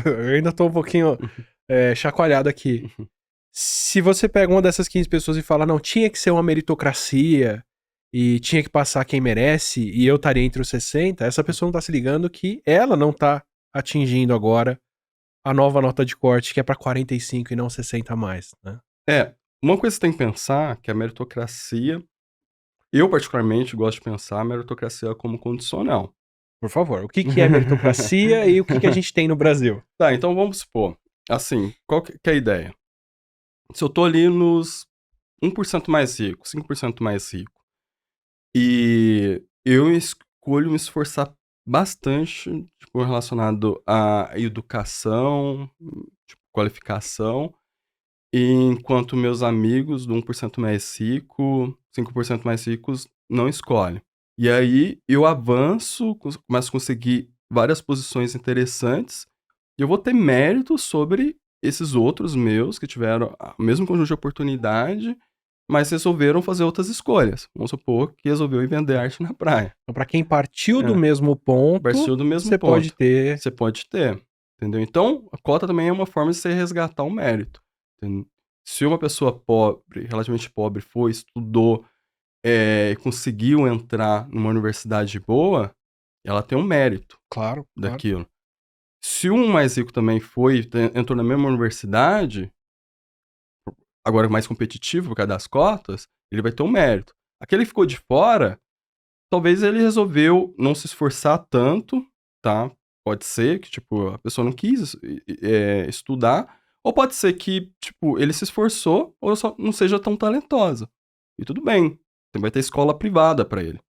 Eu ainda tô um pouquinho Uhum, chacoalhado aqui. uhum, Se você pega uma dessas 15 pessoas e fala, não, tinha que ser uma meritocracia e tinha que passar quem merece e eu estaria entre os 60, essa pessoa não tá se ligando que ela não tá atingindo agora a nova nota de corte, que é pra 45 e não 60 a mais, né. uma coisa que você tem que pensar que a meritocracia eu particularmente gosto de pensar a meritocracia como condicional. Por favor, o que que é meritocracia e o que que a gente tem no Brasil? Tá, então vamos supor, assim, qual que é a ideia? Se eu tô ali nos 1% mais rico, 5% mais rico, e eu escolho me esforçar bastante, tipo, relacionado à educação, tipo, qualificação, enquanto meus amigos do 1% mais rico, 5% mais ricos, não escolhem. E aí eu avanço, começo a conseguir várias posições interessantes, e eu vou ter mérito sobre esses outros meus que tiveram o mesmo conjunto de oportunidade mas resolveram fazer outras escolhas. Vamos supor que resolveu ir vender arte na praia. Então, para quem partiu do É, mesmo ponto, partiu do mesmo você pode ponto. ter. Você pode ter, entendeu? Então, a cota também é uma forma de você resgatar o mérito. Entendeu? Se uma pessoa pobre, relativamente pobre, foi, estudou, e conseguiu entrar numa universidade boa, ela tem um mérito Claro, claro. daquilo. Se um mais rico também foi, entrou na mesma universidade, agora mais competitivo por causa das cotas, ele vai ter um mérito. Aquele que ficou de fora, talvez ele resolveu não se esforçar tanto, tá? Pode ser que, tipo, a pessoa não quis estudar, ou pode ser que, tipo, ele se esforçou ou só não seja tão talentosa. E tudo bem, você vai ter escola privada pra ele,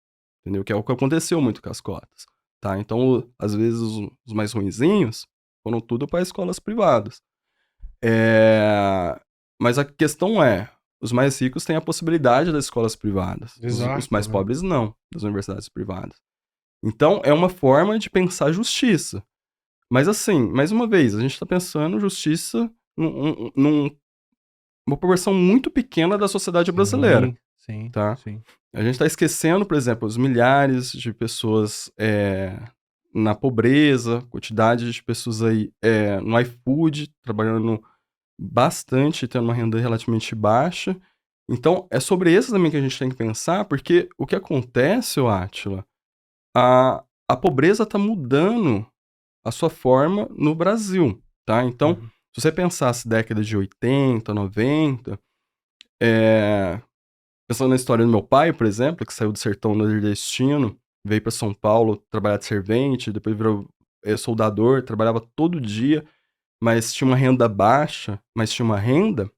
entendeu? Que é o que aconteceu muito com as cotas, tá? Então, às vezes, os mais ruinzinhos foram tudo para escolas privadas. Mas a questão é, os mais ricos têm a possibilidade das escolas privadas, os Exato, mais né? pobres não, das universidades privadas. Então, é uma forma de pensar justiça. Mas assim, mais uma vez, a gente está pensando justiça numa proporção muito pequena da sociedade brasileira, Sim, sim, tá? sim. A gente está esquecendo, por exemplo, os milhares de pessoas na pobreza, quantidade de pessoas aí no iFood, trabalhando bastante, tendo uma renda relativamente baixa. Então, é sobre esses também que a gente tem que pensar, porque o que acontece, ô Átila, a pobreza está mudando a sua forma no Brasil, tá? Então, Uhum. se você pensasse década de 80, 90, é, pensando na história do meu pai, por exemplo, que saiu do sertão nordestino, veio para São Paulo trabalhar de servente, depois virou soldador, trabalhava todo dia, mas tinha uma renda baixa, mas tinha uma renda.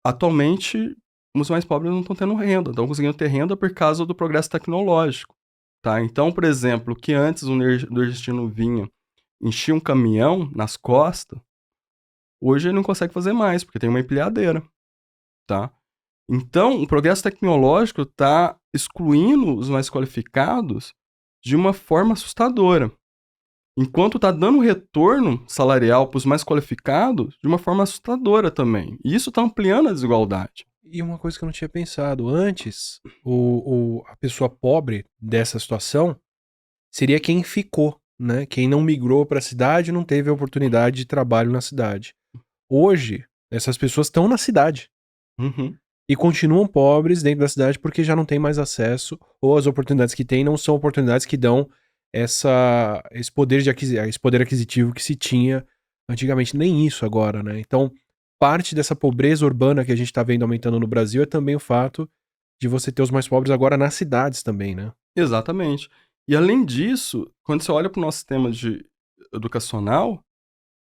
Atualmente, os mais pobres não estão tendo renda, estão conseguindo ter renda por causa do progresso tecnológico, tá? Então, por exemplo, que antes o nordestino vinha, enchia um caminhão nas costas, hoje ele não consegue fazer mais, porque tem uma empilhadeira, tá? Então, o progresso tecnológico está excluindo os mais qualificados de uma forma assustadora, enquanto está dando retorno salarial para os mais qualificados de uma forma assustadora também. E isso está ampliando a desigualdade. E uma coisa que eu não tinha pensado, antes, a pessoa pobre dessa situação seria quem ficou, né? Quem não migrou para a cidade não teve a oportunidade de trabalho na cidade. Hoje, essas pessoas estão na cidade Uhum. e continuam pobres dentro da cidade porque já não tem mais acesso, ou as oportunidades que têm não são oportunidades que dão esse esse poder aquisitivo que se tinha antigamente. Nem isso agora, né? Então, parte dessa pobreza urbana que a gente está vendo aumentando no Brasil é também o fato de você ter os mais pobres agora nas cidades também, né? Exatamente. E além disso, quando você olha para o nosso sistema educacional,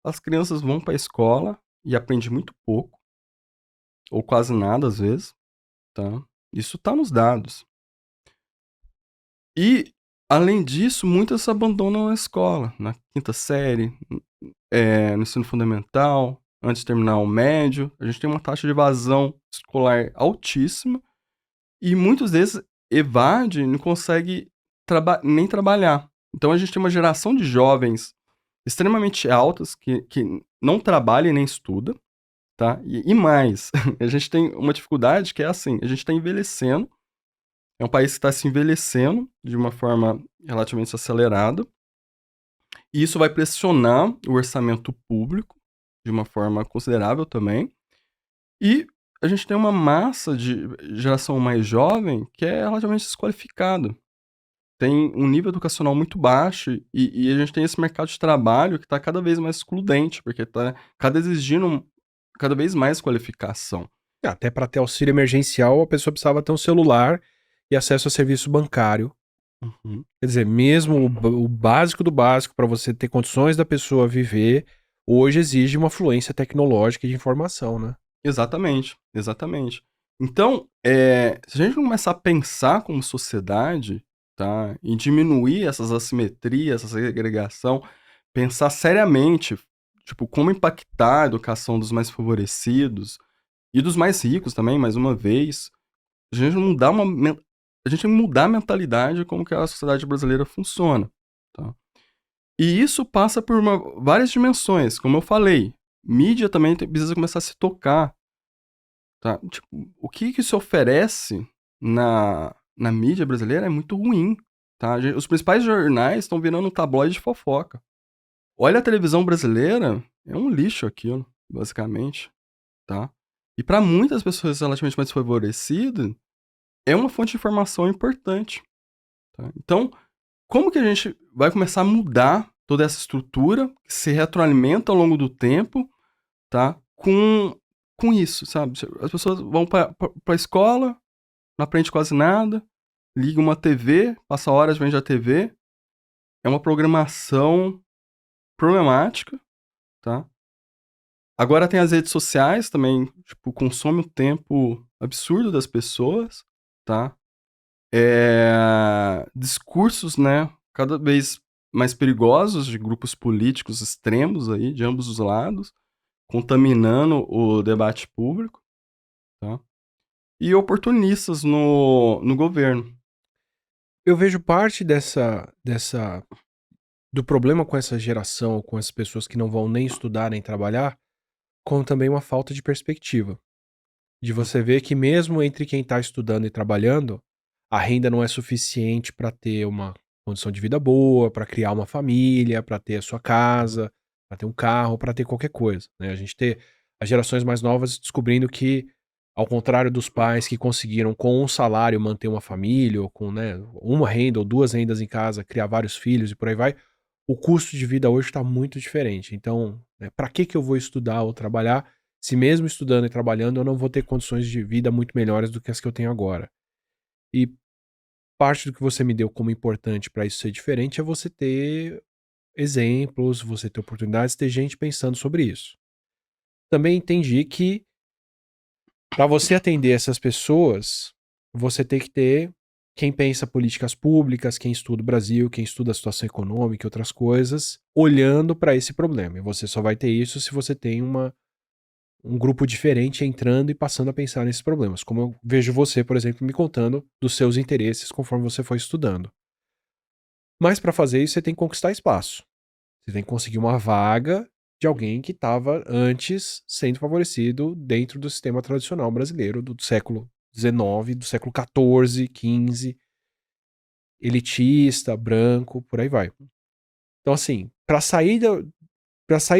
as crianças vão para a escola e aprendem muito pouco, ou quase nada às vezes, tá? Isso está nos dados. E, além disso, muitas abandonam a escola, na quinta série, no ensino fundamental, antes de terminar o médio. A gente tem uma taxa de evasão escolar altíssima e muitos desses evadem e não conseguem nem trabalhar. Então a gente tem uma geração de jovens extremamente altas que não trabalha e nem estuda, tá? E mais, a gente tem uma dificuldade que é assim, a gente está envelhecendo, é um país que está se envelhecendo de uma forma relativamente acelerada, e isso vai pressionar o orçamento público de uma forma considerável também, e a gente tem uma massa de geração mais jovem que é relativamente desqualificada. Tem um nível educacional muito baixo e a gente tem esse mercado de trabalho que está cada vez mais excludente, porque está exigindo cada vez mais qualificação. Até para ter auxílio emergencial, a pessoa precisava ter um celular e acesso a serviço bancário. Uhum. Quer dizer, mesmo o básico do básico para você ter condições da pessoa viver, hoje exige uma fluência tecnológica e de informação, né? Exatamente, exatamente. Então, se a gente começar a pensar como sociedade, tá, e diminuir essas assimetrias, essa segregação, pensar seriamente, tipo, como impactar a educação dos mais favorecidos e dos mais ricos também, mais uma vez, a gente mudar a gente mudar a mentalidade como que a sociedade brasileira funciona, tá? E isso passa por várias dimensões, como eu falei, mídia também precisa começar a se tocar. tá? Tipo, o que se oferece na mídia brasileira é muito ruim, tá? Os principais jornais estão virando um tabloide de fofoca. Olha a televisão brasileira, é um lixo aquilo, basicamente, tá? E para muitas pessoas relativamente mais favorecidas, é uma fonte de informação importante, tá? Então, como que a gente vai começar a mudar toda essa estrutura que se retroalimenta ao longo do tempo, tá? Com isso, sabe? As pessoas vão para a escola, não aprende quase nada, liga uma TV, passa horas vendo a TV, é uma programação problemática, tá? Agora tem as redes sociais também, tipo, consome o tempo absurdo das pessoas, tá? Discursos, né, cada vez mais perigosos de grupos políticos extremos aí, de ambos os lados, contaminando o debate público, tá? E oportunistas no governo. Eu vejo parte do problema com essa geração, com as pessoas que não vão nem estudar nem trabalhar, como também uma falta de perspectiva. De você ver que mesmo entre quem está estudando e trabalhando, a renda não é suficiente para ter uma condição de vida boa, para criar uma família, para ter a sua casa, para ter um carro, para ter qualquer coisa, né. A gente ter as gerações mais novas descobrindo que, ao contrário dos pais que conseguiram com um salário manter uma família ou com, né, uma renda ou 2 rendas em casa, criar vários filhos e por aí vai, o custo de vida hoje está muito diferente. Então, né, para que eu vou estudar ou trabalhar se mesmo estudando e trabalhando eu não vou ter condições de vida muito melhores do que as que eu tenho agora. E parte do que você me deu como importante para isso ser diferente é você ter exemplos, você ter oportunidades, ter gente pensando sobre isso. Também entendi que para você atender essas pessoas, você tem que ter quem pensa políticas públicas, quem estuda o Brasil, quem estuda a situação econômica e outras coisas, olhando para esse problema. E você só vai ter isso se você tem um grupo diferente entrando e passando a pensar nesses problemas. Como eu vejo você, por exemplo, me contando dos seus interesses conforme você foi estudando. Mas para fazer isso, você tem que conquistar espaço. Você tem que conseguir uma vaga de alguém que estava antes sendo favorecido dentro do sistema tradicional brasileiro do século XIX, do século XIV, XV, elitista, branco, por aí vai. Então, assim, para sair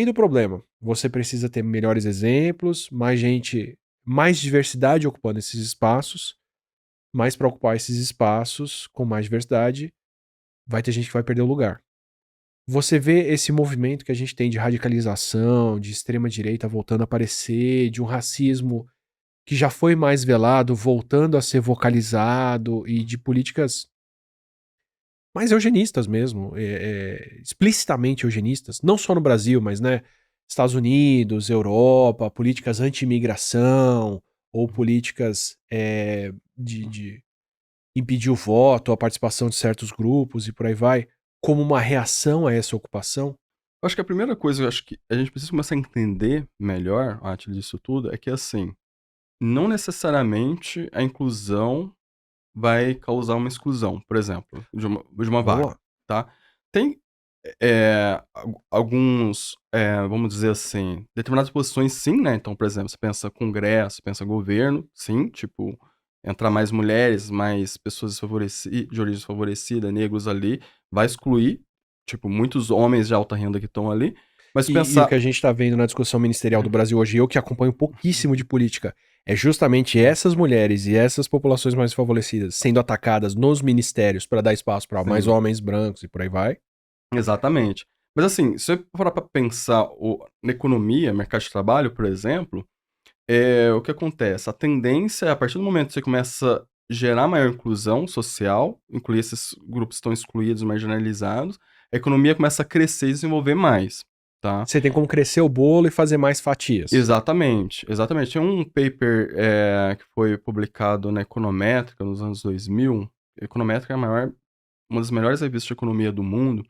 do problema, você precisa ter melhores exemplos, mais gente, mais diversidade ocupando esses espaços, mas para ocupar esses espaços com mais diversidade, vai ter gente que vai perder o lugar. Você vê esse movimento que a gente tem de radicalização, de extrema direita voltando a aparecer, de um racismo que já foi mais velado voltando a ser vocalizado e de políticas mais eugenistas mesmo, explicitamente eugenistas, não só no Brasil, mas, né, Estados Unidos, Europa, políticas anti-imigração ou políticas, de impedir o voto, a participação de certos grupos e por aí vai, como uma reação a essa ocupação. Eu acho que a primeira coisa, eu acho que a gente precisa começar a entender melhor, antes disso tudo, é que, assim, não necessariamente a inclusão vai causar uma exclusão, por exemplo, de uma vaga, Boa. tá. Tem, alguns, vamos dizer assim, determinadas posições sim, né, então, por exemplo, você pensa congresso, pensa governo, sim, tipo, entrar mais mulheres, mais pessoas de origem desfavorecida, negros ali, vai excluir, tipo, muitos homens de alta renda que estão ali, mas se E o pensar que a gente está vendo na discussão ministerial do Brasil hoje, eu que acompanho pouquíssimo de política, é justamente essas mulheres e essas populações mais favorecidas sendo atacadas nos ministérios para dar espaço para mais sim. homens brancos e por aí vai. Exatamente. Mas assim, se você parar pra pensar na economia, mercado de trabalho, por exemplo, o que acontece? A tendência é, a partir do momento que você começa a gerar maior inclusão social, incluir esses grupos que estão excluídos, marginalizados, a economia começa a crescer e desenvolver mais, tá? Você tem como crescer o bolo e fazer mais fatias. Exatamente, exatamente. Tem um paper que foi publicado na Econométrica nos anos 2000. Econométrica é uma das melhores revistas de economia do mundo,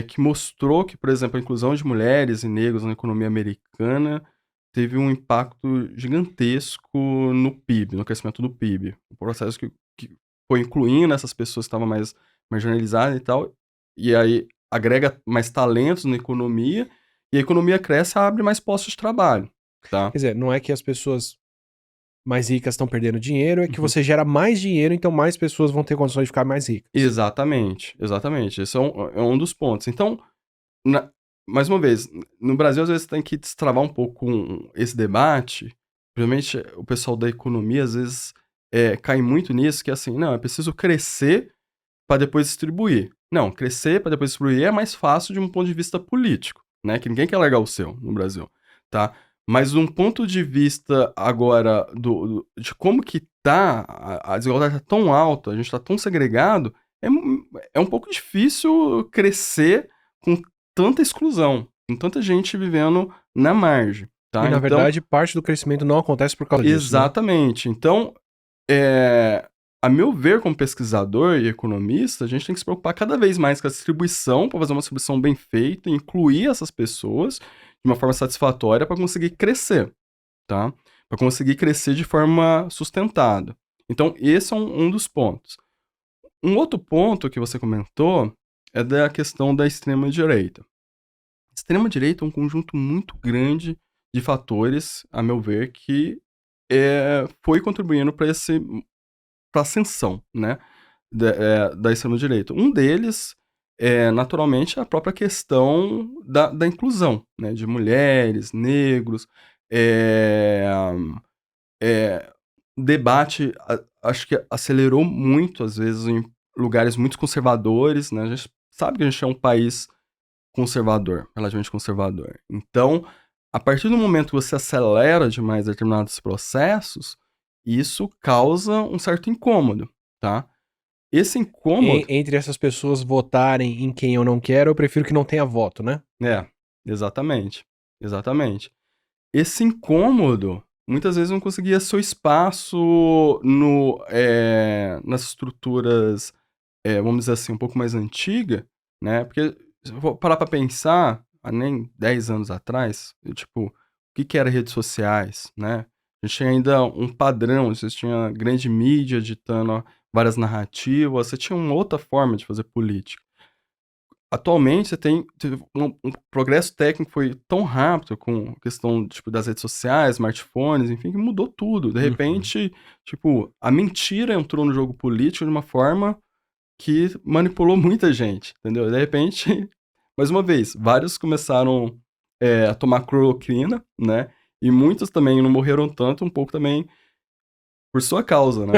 que mostrou que, por exemplo, a inclusão de mulheres e negros na economia americana teve um impacto gigantesco no PIB, no crescimento do PIB. O processo que foi incluindo essas pessoas que estavam mais marginalizadas e tal, e aí agrega mais talentos na economia, e a economia cresce, abre mais postos de trabalho, tá? Quer dizer, não é que as pessoas mais ricas estão perdendo dinheiro, é que Uhum. você gera mais dinheiro, então mais pessoas vão ter condições de ficar mais ricas. Exatamente, exatamente. Esse é um dos pontos. Então, na mais uma vez, no Brasil, às vezes, tem que destravar um pouco esse debate. Principalmente o pessoal da economia, às vezes, cai muito nisso, que é assim: "Não, é preciso crescer para depois distribuir". Não, crescer para depois distribuir é mais fácil de um ponto de vista político, né, que ninguém quer largar o seu no Brasil, tá. Mas de um ponto de vista agora de como que tá, a desigualdade tá tão alta, a gente tá tão segregado, é um pouco difícil crescer com tanta exclusão, com tanta gente vivendo na margem, E tá. na Então verdade, parte do crescimento não acontece por causa disso, né? exatamente. Então, eh, a meu ver, como pesquisador e economista, a gente tem que se preocupar cada vez mais com a distribuição, para fazer uma distribuição bem feita, incluir essas pessoas de uma forma satisfatória para conseguir crescer, tá? Para conseguir crescer de forma sustentada. Então, esse é um dos pontos. Um outro ponto que você comentou é da questão da extrema-direita. Extrema-direita é um conjunto muito grande de fatores, a meu ver, que foi contribuindo para pra ascensão, né, da extrema-direita. Um deles é, naturalmente, a própria questão da inclusão, né, de mulheres, negros, eh eh, debate acho que acelerou muito, às vezes, em lugares muito conservadores, né, a gente sabe que a gente é um país conservador, relativamente conservador. Então, a partir do momento que você acelera demais determinados processos, isso causa um certo incômodo, tá. Esse incômodo Entre essas pessoas votarem em quem eu não quero, eu prefiro que não tenha voto, né? é, exatamente, exatamente. Esse incômodo, muitas vezes não conseguia seu espaço nas estruturas, vamos dizer assim, um pouco mais antiga, né, porque se eu for parar pra pensar, há nem 10 anos atrás, tipo, o que que era redes sociais, né, a gente tinha ainda um padrão, você tinha grande mídia ditando várias narrativas, você tinha uma outra forma de fazer política. Atualmente você tem teve um progresso técnico foi tão rápido com a questão, tipo, das redes sociais, smartphones, enfim, que mudou tudo. De Uhum. repente, tipo, a mentira entrou no jogo político de uma forma que manipulou muita gente, entendeu? De repente, mais uma vez, vários começaram, a tomar cloroquina, né, e muitos também não morreram tanto, um pouco também por sua causa, né.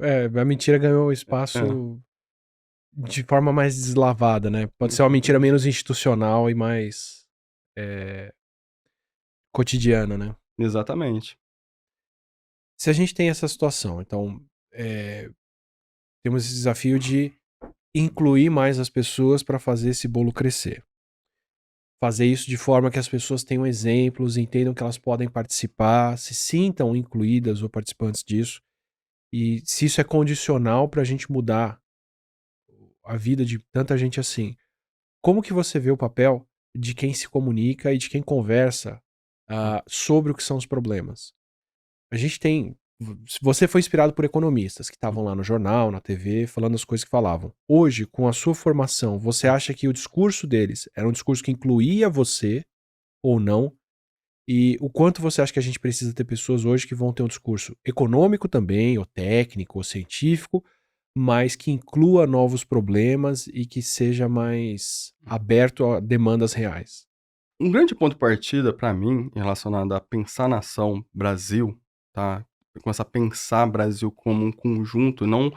É, a mentira ganhou É, espaço de forma mais deslavada, né? Pode ser uma mentira exatamente. menos institucional e mais cotidiana, né? Exatamente. Se a gente tem essa situação, então é, temos esse desafio de incluir mais as pessoas para fazer esse bolo crescer. Fazer isso de forma que as pessoas tenham exemplos, entendam que elas podem participar, se sintam incluídas ou participantes disso. E se isso é condicional para a gente mudar a vida de tanta gente assim. Como que você vê o papel de quem se comunica e de quem conversa sobre o que são os problemas? A gente tem. Você foi inspirado por economistas que estavam lá no jornal, na TV, falando as coisas que falavam. Hoje, com a sua formação, você acha que o discurso deles era um discurso que incluía você ou não? E o quanto você acha que a gente precisa ter pessoas hoje que vão ter um discurso econômico também, ou técnico, ou científico, mas que inclua novos problemas e que seja mais aberto a demandas reais? Um grande ponto de partida para mim, relacionado a pensar nação Brasil, tá, começar a pensar Brasil como um conjunto, não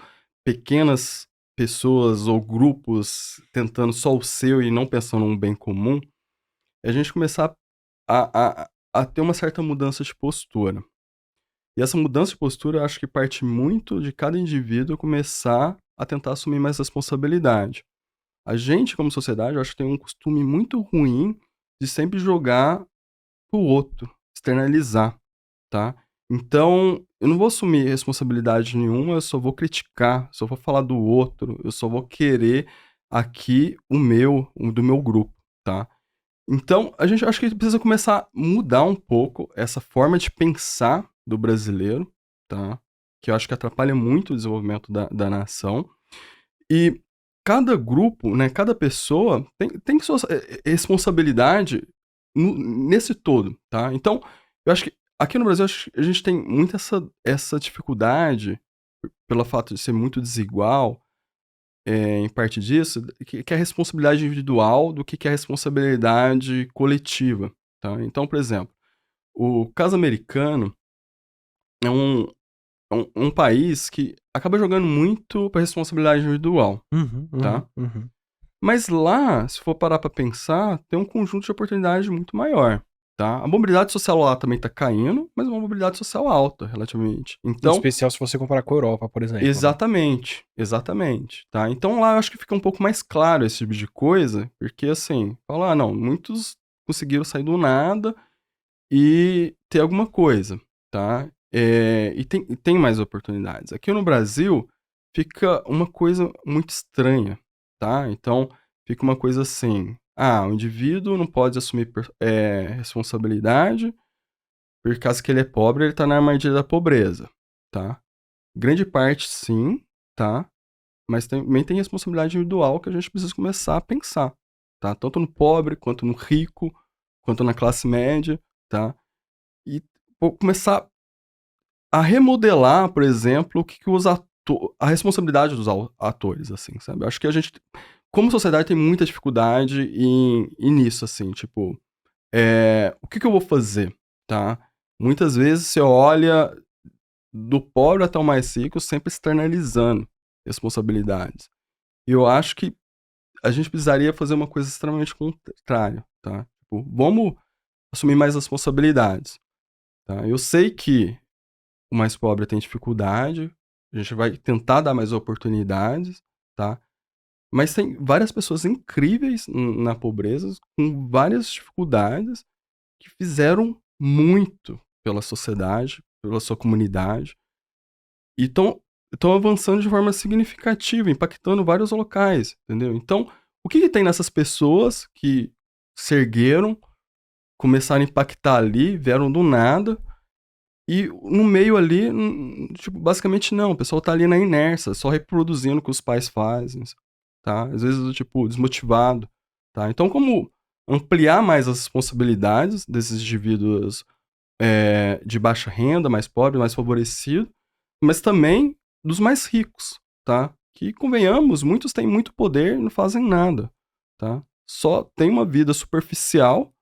pequenas pessoas ou grupos tentando só o seu e não pensando num bem comum, é a gente começar a ter uma certa mudança de postura. E essa mudança de postura eu acho que parte muito de cada indivíduo começar a tentar assumir mais responsabilidade. A gente, como sociedade, eu acho que tem um costume muito ruim de sempre jogar para o outro, externalizar, tá. Então, eu não vou assumir responsabilidade nenhuma, eu só vou criticar, só vou falar do outro, eu só vou querer aqui o do meu grupo, tá. Então, a gente acho que precisa começar a mudar um pouco essa forma de pensar do brasileiro, tá, que eu acho que atrapalha muito o desenvolvimento da nação. E cada grupo, né, cada pessoa tem sua responsabilidade nesse todo, tá. Então, eu acho que Aqui no Brasil, acho que a gente tem muito essa dificuldade, pelo fato de ser muito desigual, em parte disso, que é a responsabilidade individual do que é a responsabilidade coletiva, tá. Então, por exemplo, o caso americano é um país que acaba jogando muito pra responsabilidade individual, Uhum, tá. uhum, uhum. Mas lá, se for parar pra pensar, tem um conjunto de oportunidade muito maior, tá. A mobilidade social lá também tá caindo, mas é uma mobilidade social alta, relativamente. Em Então especial se você comparar com a Europa, por exemplo, né. exatamente, exatamente, tá. Então lá eu acho que fica um pouco mais claro esse tipo de coisa, porque, assim, fala: "Ah, não, muitos conseguiram sair do nada e ter alguma coisa", tá. E tem mais oportunidades. Aqui no Brasil, fica uma coisa muito estranha, tá. Então, fica uma coisa assim: "Ah, o indivíduo não pode assumir responsabilidade, por causa que ele é pobre, ele tá na armadilha da pobreza", tá. Grande parte sim, tá, mas também tem responsabilidade individual que a gente precisa começar a pensar, tá. Tanto no pobre, quanto no rico, quanto na classe média, tá. E começar a remodelar, por exemplo, o que os a responsabilidade dos atores, assim, sabe. Eu acho que a gente, como sociedade, tem muita dificuldade nisso, assim, tipo, o que eu vou fazer, tá. Muitas vezes você olha do pobre até o mais rico, sempre externalizando responsabilidades. E eu acho que a gente precisaria fazer uma coisa extremamente contrária, tá. Tipo, vamos assumir mais responsabilidades, tá. Eu sei que o mais pobre tem dificuldade, a gente vai tentar dar mais oportunidades, tá, mas tem várias pessoas incríveis na pobreza, com várias dificuldades, que fizeram muito pela sociedade, pela sua comunidade, e estão avançando de forma significativa, impactando vários locais, entendeu. Então, o que que tem nessas pessoas que se ergueram, começaram a impactar ali, vieram do nada, e no meio ali, tipo, basicamente não, o pessoal tá ali na inércia, só reproduzindo o que os pais fazem, tá. Às vezes, tipo, desmotivado, tá. Então como ampliar mais as responsabilidades desses indivíduos, de baixa renda, mais pobre, mais favorecido, mas também dos mais ricos, tá. Que convenhamos, muitos têm muito poder e não fazem nada, tá. Só tem uma vida superficial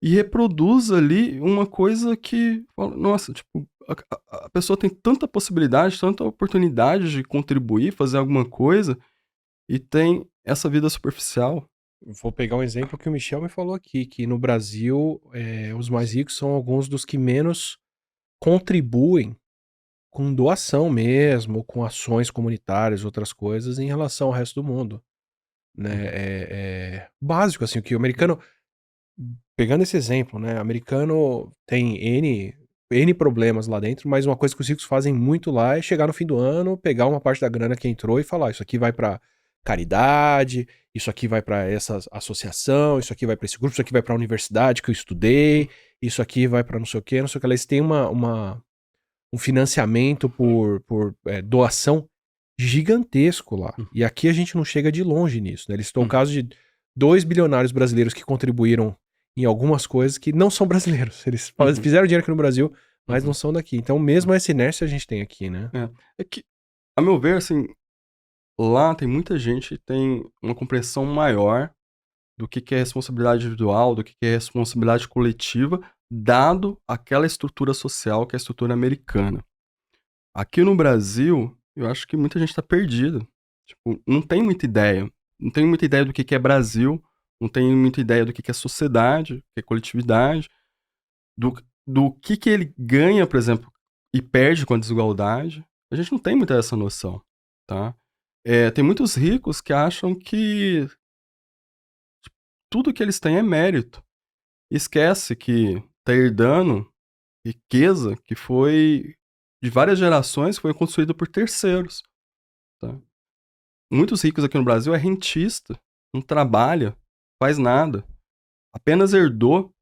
e reproduz ali uma coisa que fala: "Nossa", tipo, a pessoa tem tanta possibilidade, tanta oportunidade de contribuir, fazer alguma coisa, e tem essa vida superficial. Vou pegar um exemplo que o Michel me falou aqui, que no Brasil, os mais ricos são alguns dos que menos contribuem com doação mesmo, com ações comunitárias, outras coisas, em relação ao resto do mundo, né. Uhum, Básico, assim, o que o americano pegando esse exemplo, né, americano tem N problemas lá dentro, mas uma coisa que os ricos fazem muito lá é chegar no fim do ano, pegar uma parte da grana que entrou e falar: "Isso aqui vai pra caridade, isso aqui vai pra essa associação, isso aqui vai pra esse grupo, isso aqui vai pra universidade que eu estudei, isso aqui vai pra não sei o quê, não sei o que lá". Eles têm um financiamento por doação gigantesco lá. uhum, E aqui a gente não chega de longe nisso, né. Eles citou o uhum, caso de 2 bilionários brasileiros que contribuíram em algumas coisas que não são brasileiros. Eles uhum, fizeram dinheiro aqui no Brasil, mas não uhum, são daqui. Então mesmo essa inércia a gente tem aqui, né. é. É que, a meu ver, assim, lá tem muita gente que tem uma compreensão maior do que é responsabilidade individual, do que é responsabilidade coletiva, dado aquela estrutura social que é a estrutura americana. Aqui no Brasil, eu acho que muita gente tá perdida. Tipo, não tem muita ideia. Não tem muita ideia do que é Brasil, não tem muita ideia do que é sociedade, o que é coletividade, do que ele ganha, por exemplo, e perde com a desigualdade. A gente não tem muita essa noção, tá. Tem muitos ricos que acham que tudo que eles têm é mérito. Esquece que tá herdando riqueza que foi de várias gerações, que foi construída por terceiros, tá. Muitos ricos aqui no Brasil é rentista, não trabalha, faz nada, apenas herdou,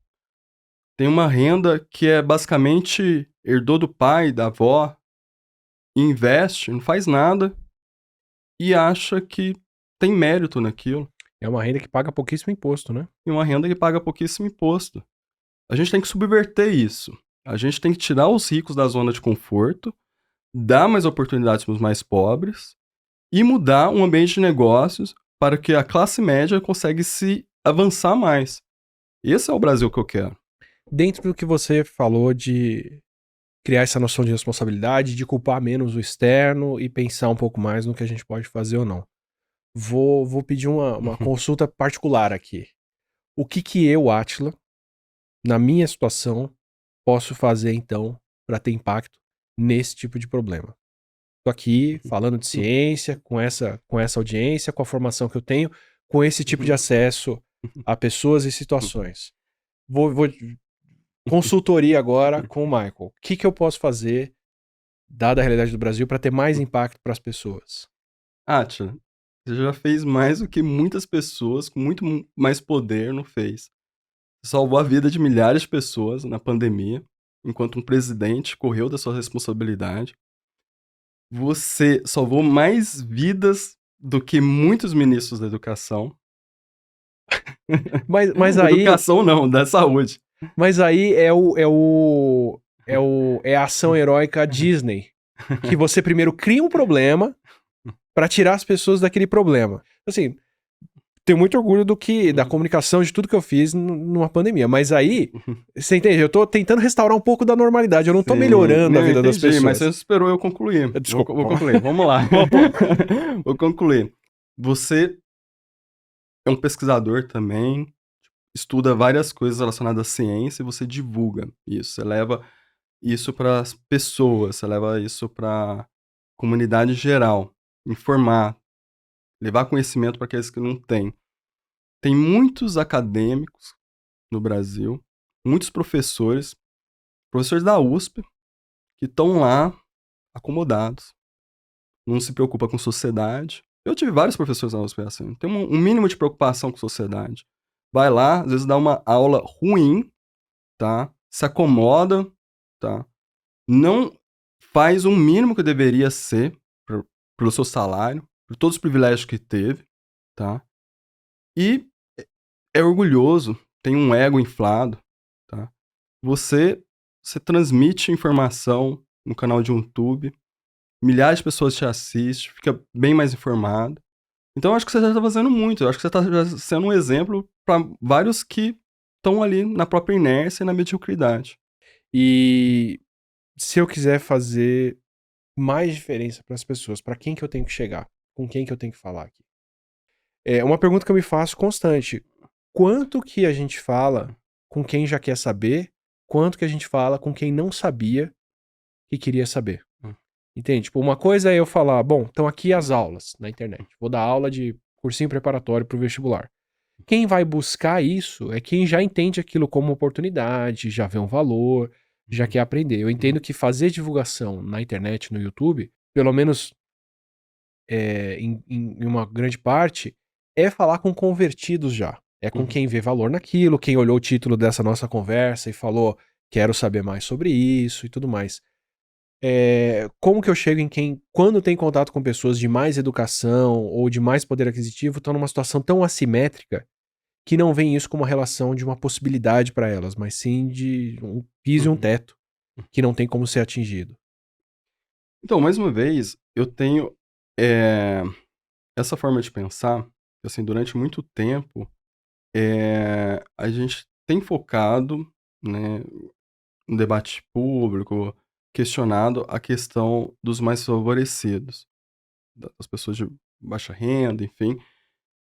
tem uma renda que é basicamente herdou do pai, da avó, investe, não faz nada e acha que tem mérito naquilo, É uma renda que paga pouquíssimo imposto, né. e uma renda que paga pouquíssimo imposto. A gente tem que subverter isso, A gente tem que tirar os ricos da zona de conforto, dar mais oportunidades para os mais pobres e mudar o ambiente de negócios para que a classe média consiga se avançar mais. Esse é o Brasil que eu quero. Dentro do que você falou de criar essa noção de responsabilidade, de culpar menos o externo e pensar um pouco mais no que a gente pode fazer ou não. Vou pedir uma consulta particular aqui. O que eu, Átila, na minha situação, posso fazer então para ter impacto nesse tipo de problema? Tô aqui falando de ciência, com essa audiência, com a formação que eu tenho, com esse tipo de acesso a pessoas e situações. Vou consultoria agora com o Michael. O que eu posso fazer, dada a realidade do Brasil, para ter mais impacto para as pessoas? Átila, você já fez mais do que muitas pessoas com muito mais poder não fez. Você salvou a vida de milhares de pessoas na pandemia, enquanto um presidente correu da sua responsabilidade. Você salvou mais vidas do que muitos ministros da educação. Mas aí, Educação não, da saúde. mas aí é a ação heróica Disney, que você primeiro cria um problema para tirar as pessoas daquele problema. Assim, tenho muito orgulho da comunicação, de tudo que eu fiz numa pandemia. Mas aí, você entende? Eu tô tentando restaurar um pouco da normalidade. Eu não tô melhorando a vida das pessoas. Mas você esperou eu concluir. Desculpa. Vou concluir. Vamos lá. Vou concluir. Você é um pesquisador também, estuda várias coisas relacionadas à ciência e você divulga isso. Você leva isso para as pessoas, você leva isso para a comunidade geral. Informar, levar conhecimento para aqueles que não têm. Tem muitos acadêmicos no Brasil, muitos professores da USP, que estão lá acomodados, não se preocupa com sociedade. Eu tive vários professores na USP assim, tem um mínimo de preocupação com sociedade. Vai lá, às vezes dá uma aula ruim, tá? Se acomoda, tá? Não faz o mínimo que deveria ser pelo seu salário, por todos os privilégios que teve, tá? E é orgulhoso, tem um ego inflado, tá? Você transmite informação no canal de YouTube, milhares de pessoas te assistem, fica bem mais informado. Então eu acho que você já está fazendo muito, eu acho que você está sendo um exemplo para vários que estão ali na própria inércia e na mediocridade. E se eu quiser fazer mais diferença para as pessoas, para quem que eu tenho que chegar? Com quem que eu tenho que falar aqui? É uma pergunta que eu me faço constante. Quanto que a gente fala com quem já quer saber, quanto que a gente fala com quem não sabia que queria saber? Entende? Tipo, uma coisa é eu falar, bom, estão aqui as aulas na internet. Vou dar aula de cursinho preparatório para o vestibular. Quem vai buscar isso é quem já entende aquilo como oportunidade, já vê um valor, já quer aprender. Eu entendo que fazer divulgação na internet, no YouTube, pelo menos em uma grande parte, é falar com convertidos já. É com quem vê valor naquilo, quem olhou o título dessa nossa conversa e falou, quero saber mais sobre isso e tudo mais. Como que eu chego em quem, quando tem contato com pessoas de mais educação ou de mais poder aquisitivo, estão numa situação tão assimétrica que não veem isso como uma relação de uma possibilidade para elas, mas sim de um piso e um teto que não tem como ser atingido. Então, mais uma vez, eu tenho essa forma de pensar, assim, durante muito tempo, a gente tem focado, né, no debate público, questionado a questão dos mais favorecidos, das pessoas de baixa renda, enfim.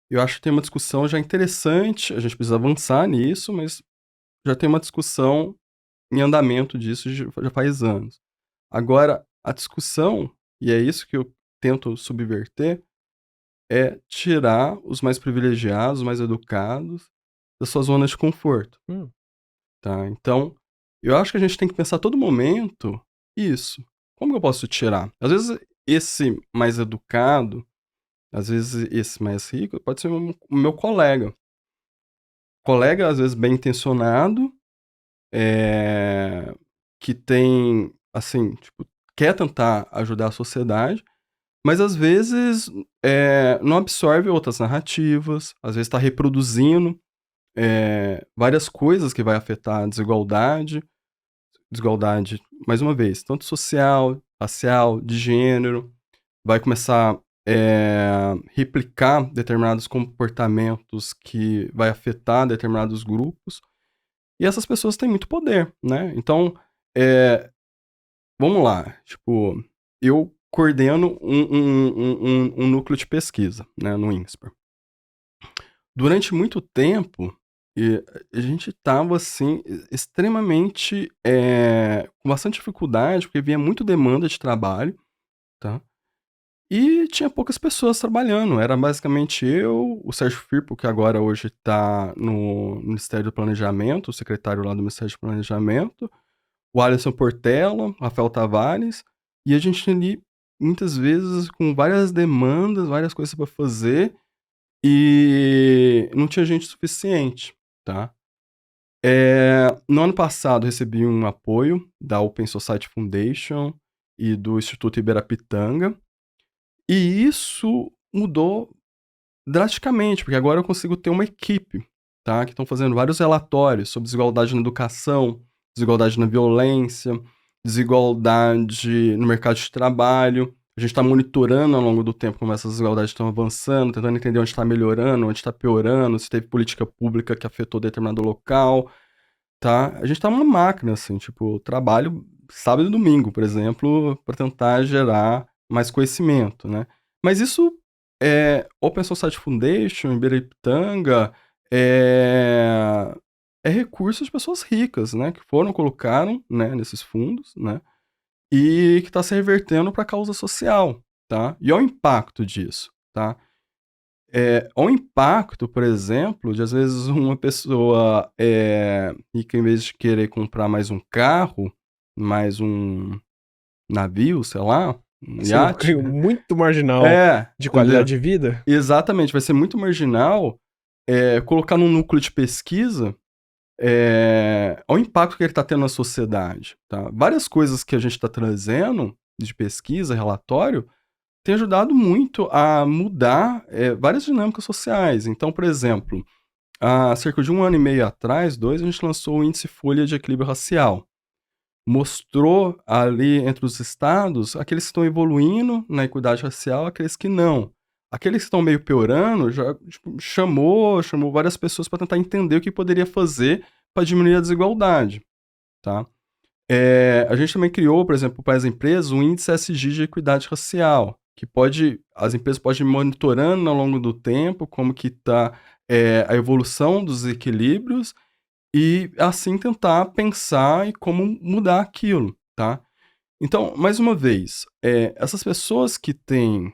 Eu acho que tem uma discussão já interessante, a gente precisa avançar nisso, mas já tem uma discussão em andamento disso já faz anos. Agora, a discussão, e é isso que eu tento subverter, é tirar os mais privilegiados, os mais educados, da sua zona de conforto, tá? Então, eu acho que a gente tem que pensar a todo momento isso. Como que eu posso tirar? Às vezes, esse mais educado, às vezes esse mais rico, pode ser o meu colega. Colega, às vezes, bem intencionado, que tem, assim, tipo, quer tentar ajudar a sociedade, mas às vezes não absorve outras narrativas, às vezes está reproduzindo várias coisas que vai afetar a desigualdade. desigualdade, mais uma vez, tanto social, racial, de gênero, vai começar replicar determinados comportamentos que vai afetar determinados grupos, e essas pessoas têm muito poder, né? Então, eh, vamos lá, tipo, eu coordeno um núcleo de pesquisa, né, no INSPER. Durante muito tempo, e a gente estava, assim, extremamente, com bastante dificuldade, porque vinha muito demanda de trabalho, tá? E tinha poucas pessoas trabalhando, era basicamente eu, o Sérgio Firpo, que agora hoje está no Ministério do Planejamento, o secretário lá do Ministério do Planejamento, o Alisson Portela, Rafael Tavares, e a gente ali, muitas vezes, com várias demandas, várias coisas para fazer, e não tinha gente suficiente, tá? No ano passado recebi um apoio da Open Society Foundation e do Instituto Ibirapitanga, e isso mudou drasticamente, porque agora eu consigo ter uma equipe, tá, que estão fazendo vários relatórios sobre desigualdade na educação, desigualdade na violência, desigualdade no mercado de trabalho. A gente está monitorando ao longo do tempo como essas desigualdades estão avançando, tentando entender onde está melhorando, onde está piorando, se teve política pública que afetou determinado local, tá? A gente está uma máquina, assim, tipo, trabalho sábado e domingo, por exemplo, para tentar gerar mais conhecimento, né? Mas isso Open Society Foundation, Ibirapitanga, é recurso de pessoas ricas, né? Que colocaram, né, nesses fundos, né? E que está se revertendo para a causa social, tá? E olha o impacto disso, tá? Olha o impacto, por exemplo, de às vezes uma pessoa rica, em vez de querer comprar mais um carro, mais um navio, sei lá, um Ser um iate. ganho muito marginal de qualidade Entendeu? de vida. Exatamente, vai ser muito marginal, colocar num núcleo de pesquisa, ao impacto que ele está tendo na sociedade, tá? Várias coisas que a gente está trazendo de pesquisa, relatório, tem ajudado muito a mudar, várias dinâmicas sociais. Então, por exemplo, há cerca de 1 ano e meio atrás, 2, a gente lançou o Índice Folha de Equilíbrio Racial. Mostrou ali entre os estados aqueles que estão evoluindo na equidade racial, aqueles que não. Aqueles que estão meio piorando, já tipo, chamou várias pessoas para tentar entender o que poderia fazer para diminuir a desigualdade, tá? A gente também criou, por exemplo, para as empresas, um índice SG de equidade racial, que as empresas podem ir monitorando ao longo do tempo como que está a evolução dos equilíbrios e assim tentar pensar em como mudar aquilo, tá? Então, mais uma vez, essas pessoas que têm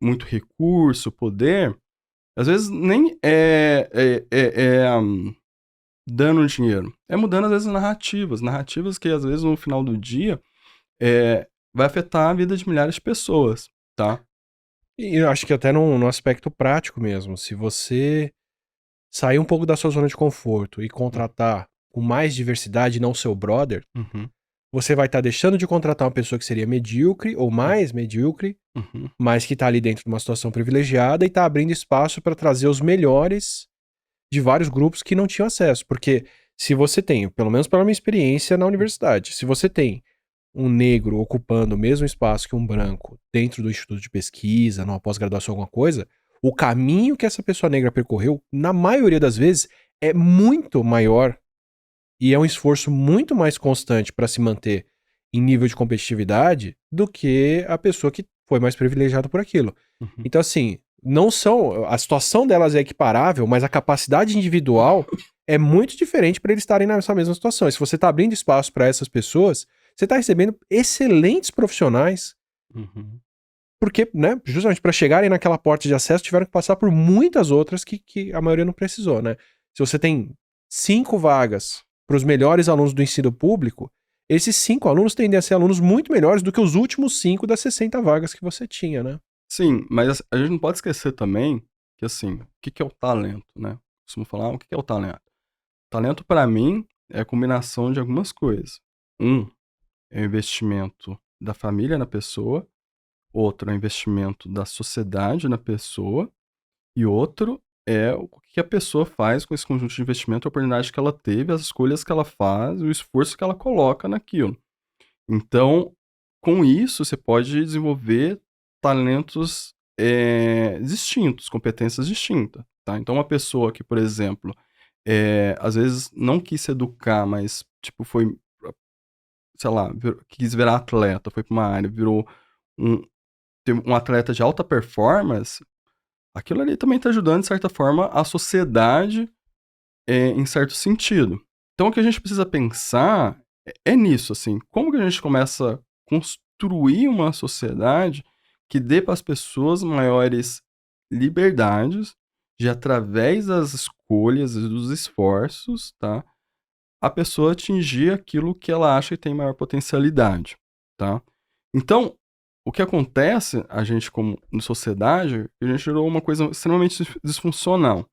muito recurso, poder, às vezes nem dando dinheiro, é mudando às vezes narrativas que às vezes no final do dia vai afetar a vida de milhares de pessoas, tá? E eu acho que até no aspecto prático mesmo, se você sair um pouco da sua zona de conforto e contratar com mais diversidade, não seu brother, Uhum, você vai estar deixando de contratar uma pessoa que seria medíocre ou mais medíocre, uhum, mas que está ali dentro de uma situação privilegiada e está abrindo espaço para trazer os melhores de vários grupos que não tinham acesso. Porque se você tem, pelo menos pela minha experiência na universidade, se você tem um negro ocupando o mesmo espaço que um branco dentro do instituto de pesquisa, numa pós-graduação, alguma coisa, o caminho que essa pessoa negra percorreu, na maioria das vezes, é muito maior e é um esforço muito mais constante para se manter em nível de competitividade do que a pessoa que foi mais privilegiada por aquilo. uhum. Então, assim, não são. A situação delas é equiparável, mas a capacidade individual é muito diferente para eles estarem nessa mesma situação. E se você está abrindo espaço para essas pessoas, você está recebendo excelentes profissionais, Uhum. porque, né, justamente para chegarem naquela porta de acesso, tiveram que passar por muitas outras que a maioria não precisou, né? Se você tem 5 vagas para os melhores alunos do ensino público, esses 5 alunos tendem a ser alunos muito melhores do que os últimos 5 das 60 vagas que você tinha, né? Sim, mas a gente não pode esquecer também que, assim, o que que é o talento, né? Costumo falar, o que que é o talento? Talento, para mim, é a combinação de algumas coisas. Um é o investimento da família na pessoa, outro é o investimento da sociedade na pessoa, e outro é o que a pessoa faz com esse conjunto de investimento, a oportunidade que ela teve, as escolhas que ela faz, o esforço que ela coloca naquilo. Então, com isso, você pode desenvolver talentos distintos, competências distintas, tá? Então, uma pessoa que, por exemplo, às vezes não quis se educar, mas, tipo, foi, sei lá, quis virar atleta, foi para uma área, virou um, um atleta de alta performance, aquilo ali também está ajudando, de certa forma, a sociedade em certo sentido. Então, o que a gente precisa pensar é nisso, assim, como que a gente começa a construir uma sociedade que dê para as pessoas maiores liberdades de, através das escolhas e dos esforços, tá, a pessoa atingir aquilo que ela acha que tem maior potencialidade, tá? Então, o que acontece, a gente como sociedade, a gente gerou uma coisa extremamente disfuncional.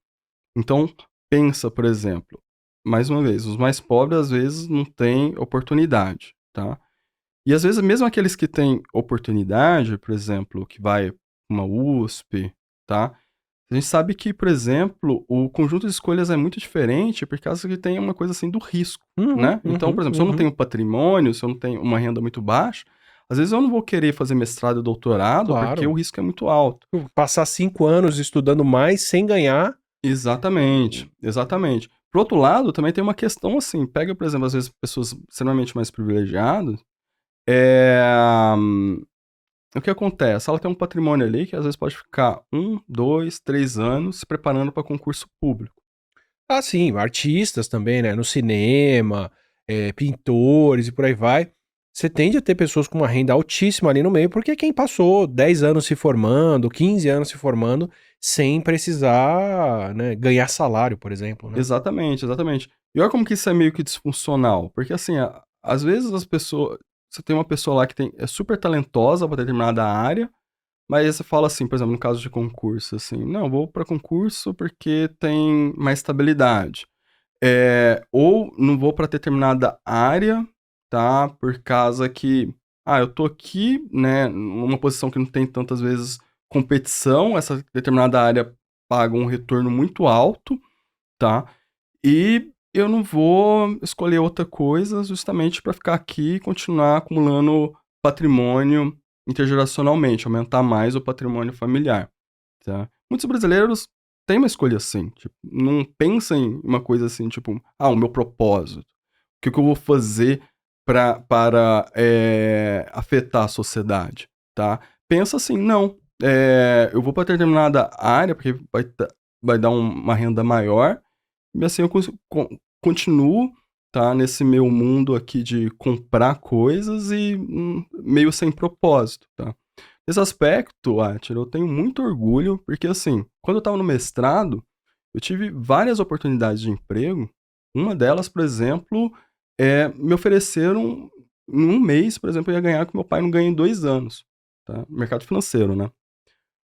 Então, pensa, por exemplo, mais uma vez, os mais pobres às vezes não têm oportunidade, tá? E às vezes mesmo aqueles que têm oportunidade, por exemplo, que vai pra uma USP, tá? A gente sabe que, por exemplo, o conjunto de escolhas é muito diferente por causa que tem uma coisa assim do risco, Uhum, né? Então, por uhum, exemplo, se eu não uhum. tenho patrimônio, se eu não tenho uma renda muito baixa, às vezes eu não vou querer fazer mestrado e doutorado porque o Claro. risco é muito alto. Passar 5 anos estudando mais sem ganhar. Exatamente, exatamente. Por outro lado, também tem uma questão assim, pega, por exemplo, às vezes pessoas extremamente mais privilegiadas, eh, o que acontece? Ela tem um patrimônio ali que às vezes pode ficar 1, 2, 3 anos se preparando para concurso público. Ah, sim, artistas também, né, no cinema, pintores e por aí vai. Você tende a ter pessoas com uma renda altíssima ali no meio, porque é quem passou 10 anos se formando, 15 anos se formando, sem precisar, né, ganhar salário, por exemplo, né. Exatamente, exatamente. E olha como que isso é meio que disfuncional, porque assim, às vezes as pessoas, você tem uma pessoa lá que é super talentosa para determinada área, mas aí você fala assim, por exemplo, no caso de concurso, assim, não, vou para concurso porque tem mais estabilidade. Ou não vou para determinada área, tá, por causa que, eu tô aqui, né, numa posição que não tem tantas vezes competição, essa determinada área paga um retorno muito alto, tá, e eu não vou escolher outra coisa justamente para ficar aqui e continuar acumulando patrimônio intergeracionalmente, aumentar mais o patrimônio familiar, tá. Muitos brasileiros têm uma escolha assim, tipo, não pensam em uma coisa assim, tipo: "Ah, o meu propósito, o que que eu vou fazer para afetar a sociedade", tá. Pensa assim: "Não, eu vou para determinada área, porque vai dar uma renda maior, e assim eu continuo, tá, nesse meu mundo aqui de comprar coisas e, meio sem propósito, tá". Nesse aspecto, Átila, eu tenho muito orgulho, porque assim, quando eu estava no mestrado, eu tive várias oportunidades de emprego. Uma delas, por exemplo, me ofereceram em um mês, por exemplo, eu ia ganhar o que meu pai não ganha em 2 anos, tá, mercado financeiro, né.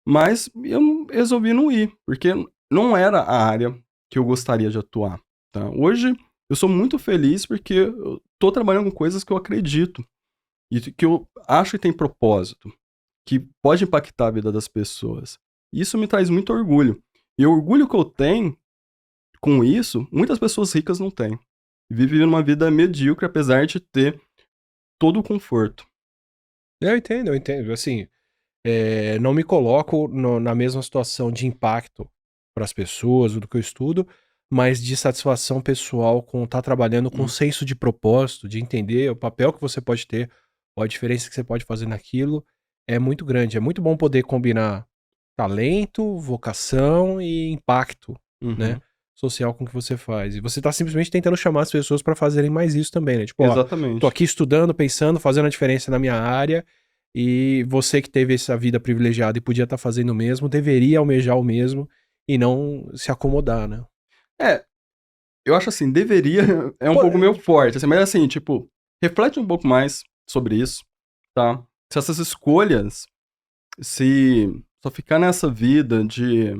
Mas eu resolvi não ir, porque não era a área que eu gostaria de atuar, tá. Hoje eu sou muito feliz, porque eu tô trabalhando com coisas que eu acredito, e que eu acho que tem propósito, que pode impactar a vida das pessoas. Isso me traz muito orgulho. E o orgulho que eu tenho com isso, muitas pessoas ricas não têm. Vivem uma vida medíocre, apesar de ter todo o conforto. Eu entendo, assim, não me coloco na mesma situação de impacto para as pessoas do que eu estudo, mas de satisfação pessoal com estar trabalhando com Hum, senso de propósito, de entender o papel que você pode ter, ou a diferença que você pode fazer naquilo, é muito grande. É muito bom poder combinar talento, vocação e impacto, né, uhum. social com o que você faz. E você tá simplesmente tentando chamar as pessoas para fazerem mais isso também, né, tipo: "Ó, tô Exatamente. aqui estudando, pensando, fazendo a diferença na minha área, e você que teve essa vida privilegiada e podia estar fazendo o mesmo, deveria almejar o mesmo e não se acomodar, né". É, eu acho assim, deveria é um Pô, pouco meio forte, assim, mas assim, tipo, reflete um pouco mais sobre isso, tá? Se essas escolhas, se só ficar nessa vida de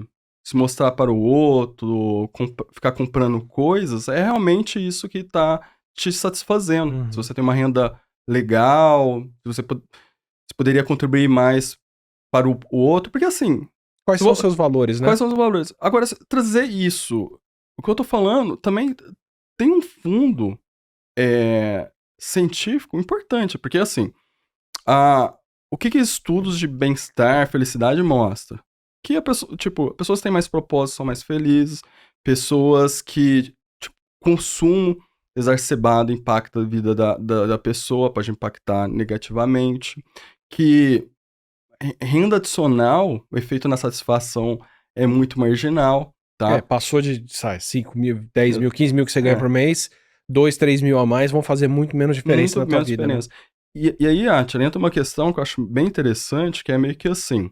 se mostrar para o outro, ficar comprando coisas, é realmente isso que tá te satisfazendo. Se uhum. você tem uma renda legal, se você poderia contribuir mais para o outro, porque assim, Quais são os seus valores, né? Quais são os valores? Agora, trazer isso, o que eu tô falando, também tem um fundo científico importante, porque assim, a, o que estudos de bem-estar, felicidade mostra? Que a pessoa, tipo, pessoas que têm mais propósito são mais felizes, pessoas que, tipo, consumo exacerbado impacta a vida da pessoa, pode impactar negativamente, que renda adicional, o efeito na satisfação é muito marginal, tá? Passou de, sabe, 5 mil, 10 mil, 15 mil que você ganha É, por mês, 2, 3 mil a mais vão fazer muito menos diferença muito na tua menos vida, né? diferença. E aí, Atila, entra uma questão que eu acho bem interessante, que é meio que assim.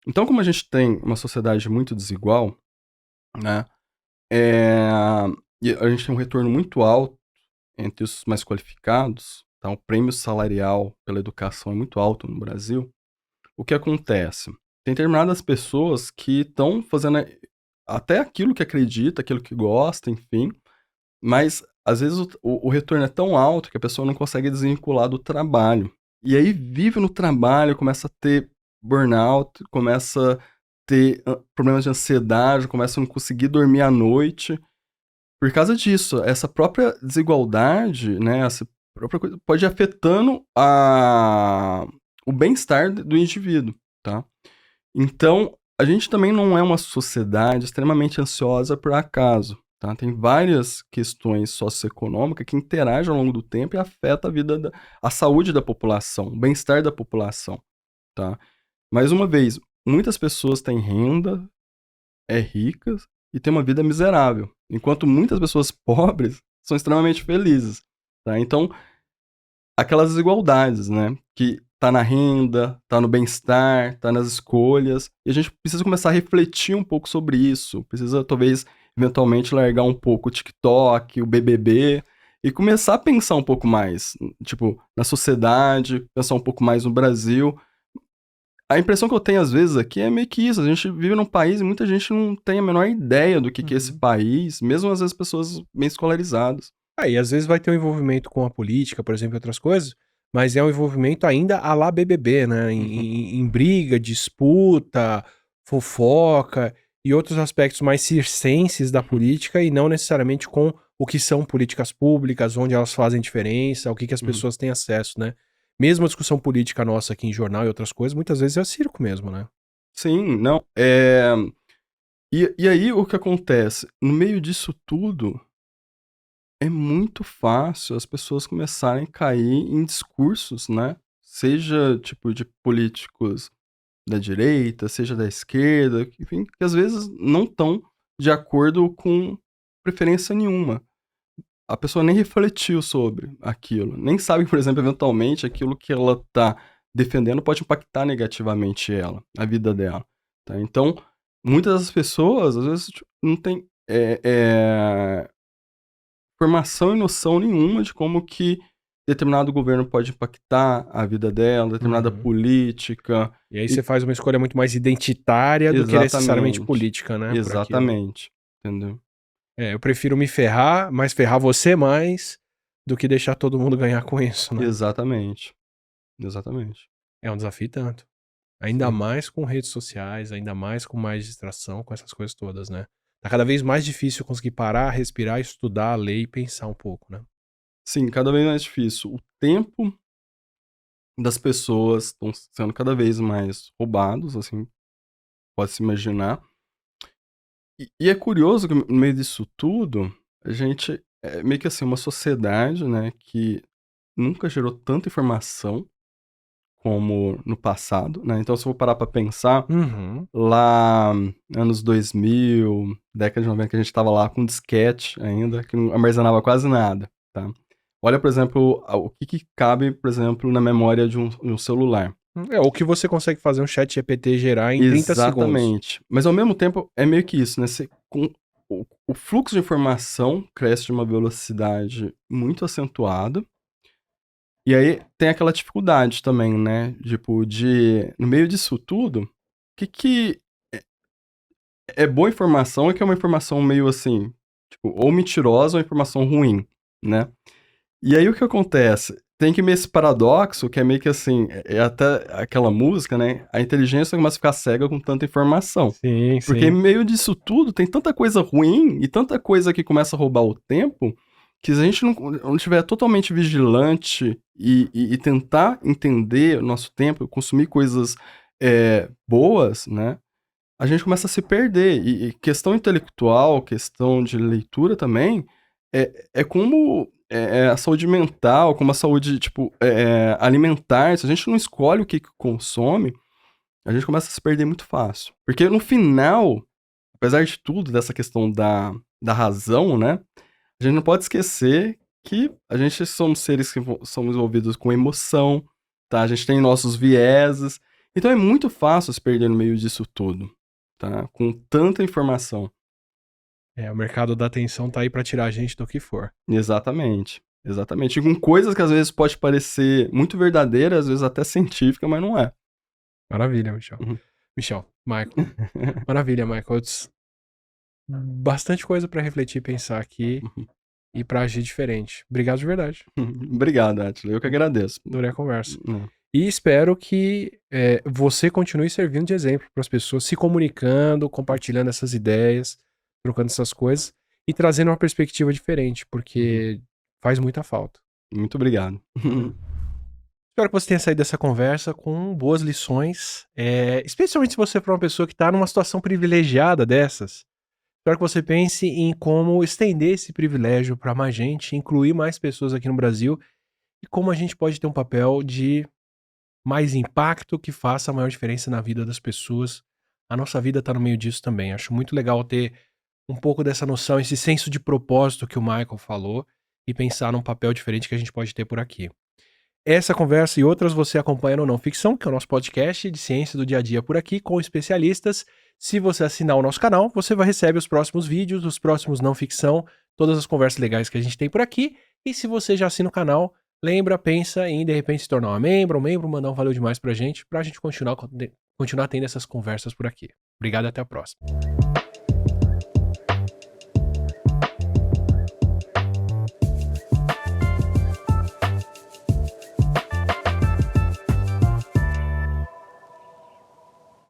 Então, como a gente tem uma sociedade muito desigual, né? É, e a gente tem um retorno muito alto entre os mais qualificados, tá? O prêmio salarial pela educação é muito alto no Brasil. O que acontece? Tem determinadas pessoas que estão fazendo até aquilo que acredita, aquilo que gosta, enfim, mas às vezes o retorno é tão alto que a pessoa não consegue desvincular do trabalho. E aí vive no trabalho, começa a ter burnout, começa a ter problemas de ansiedade, começa a não conseguir dormir à noite. Por causa disso, essa própria desigualdade, né, essa própria coisa pode ir afetando o bem-estar do indivíduo, tá? Então, a gente também não é uma sociedade extremamente ansiosa por acaso, tá? Tem várias questões socioeconômicas que interagem ao longo do tempo e afetam a vida a saúde da população, o bem-estar da população, tá? Mais uma vez, muitas pessoas têm renda, ricas e têm uma vida miserável, enquanto muitas pessoas pobres são extremamente felizes, tá? Então, aquelas desigualdades, né? Que tá na renda, tá no bem-estar, tá nas escolhas. E a gente precisa começar a refletir um pouco sobre isso. Precisa, talvez, eventualmente, largar um pouco o TikTok, o BBB, e começar a pensar um pouco mais, tipo, na sociedade, pensar um pouco mais no Brasil. A impressão que eu tenho, às vezes, aqui é meio que isso. A gente vive num país e muita gente não tem a menor ideia do que é esse país, mesmo às vezes pessoas bem escolarizadas. E às vezes vai ter um envolvimento com a política, por exemplo, e outras coisas, mas é um envolvimento ainda à la BBB, né? Uhum, Em briga, disputa, fofoca e outros aspectos mais circenses da uhum, política e não necessariamente com o que são políticas públicas, onde elas fazem diferença, o que, que as uhum. pessoas têm acesso, né? Mesmo a discussão política nossa aqui em jornal e outras coisas, muitas vezes é circo mesmo, né? Sim, não. E aí o que acontece? No meio disso tudo, é muito fácil as pessoas começarem a cair em discursos, né? Seja tipo de políticos da direita, seja da esquerda, enfim, que às vezes não estão de acordo com preferência nenhuma. A pessoa nem refletiu sobre aquilo, nem sabe, por exemplo, eventualmente aquilo que ela está defendendo pode impactar negativamente ela, a vida dela, tá? Então, muitas das pessoas, às vezes, tipo, não tem formação e noção nenhuma de como que determinado governo pode impactar a vida dela, determinada Uhum. política. E aí E você faz uma escolha muito mais identitária do que necessariamente exatamente, política, né? Por aquilo. exatamente, entendeu? Eu prefiro me ferrar, mas ferrar você mais do que deixar todo mundo ganhar com isso, né? Exatamente, exatamente. É um desafio e tanto. Ainda Sim. mais com redes sociais, ainda mais com mais distração, com essas coisas todas, né? Tá cada vez mais difícil conseguir parar, respirar, estudar, ler e pensar um pouco, né? Sim, cada vez mais difícil. O tempo das pessoas estão sendo cada vez mais roubados, assim, pode se imaginar. E é curioso que no meio disso tudo, a gente é meio que assim, uma sociedade, né, que nunca gerou tanta informação como no passado, né. Então se eu for parar pra pensar, Uhum. lá anos 2000, década de 90, que a gente estava lá com disquete ainda, que não armazenava quase nada, tá. Olha, por exemplo, o que cabe, por exemplo, na memória de um celular. O que você consegue fazer um chat GPT gerar em 30 segundos. Exatamente. Mas ao mesmo tempo é meio que isso, né, você com o fluxo de informação cresce de uma velocidade muito acentuada, e aí tem aquela dificuldade também, né, tipo de no meio disso tudo, o que é boa informação e que é uma informação meio assim, tipo, ou mentirosa ou informação ruim, né. E aí o que acontece? tem que meio esse paradoxo, que é meio que assim, é até aquela música, né? A inteligência começa a ficar cega com tanta informação. Sim, Porque em sim. meio disso tudo, tem tanta coisa ruim e tanta coisa que começa a roubar o tempo, que se a gente não estiver totalmente vigilante e tentar entender o nosso tempo, consumir coisas boas, né? A gente começa a se perder. E questão intelectual, questão de leitura também, é como a saúde mental, como a saúde, tipo, alimentar. Se a gente não escolhe o que consome, a gente começa a se perder muito fácil. Porque no final, apesar de tudo, dessa questão da razão, né? A gente não pode esquecer que a gente somos seres que somos envolvidos com emoção, tá? A gente tem nossos vieses. Então é muito fácil se perder no meio disso tudo, tá? Com tanta informação. O mercado da atenção tá aí pra tirar a gente do que for. Exatamente. Exatamente. E com coisas que às vezes pode parecer muito verdadeiras, às vezes até científica, mas não é. Maravilha, Michel. Uhum. Michael. Maravilha, Michael. Bastante coisa pra refletir e pensar aqui Uhum. e pra agir diferente. Obrigado de verdade. Obrigado, Átila. Eu que agradeço. Adorei a conversa. Não. E espero que você continue servindo de exemplo para as pessoas, se comunicando, compartilhando essas ideias, trocando essas coisas e trazendo uma perspectiva diferente, porque faz muita falta. Muito obrigado. Espero que você tenha saído dessa conversa com boas lições, especialmente se você for uma pessoa que está numa situação privilegiada dessas. Espero que você pense em como estender esse privilégio para mais gente, incluir mais pessoas aqui no Brasil e como a gente pode ter um papel de mais impacto que faça a maior diferença na vida das pessoas. A nossa vida tá no meio disso também. Acho muito legal ter um pouco dessa noção, esse senso de propósito que o Michael falou e pensar num papel diferente que a gente pode ter por aqui. Essa conversa e outras você acompanha no Não Ficção, que é o nosso podcast de ciência do dia a dia por aqui, com especialistas. Se você assinar o nosso canal, você vai receber os próximos vídeos, os próximos Não Ficção, todas as conversas legais que a gente tem por aqui. E se você já assina o canal, lembra, pensa em de repente se tornar um membro, mandar um valeu demais pra gente continuar tendo essas conversas por aqui. Obrigado e até a próxima.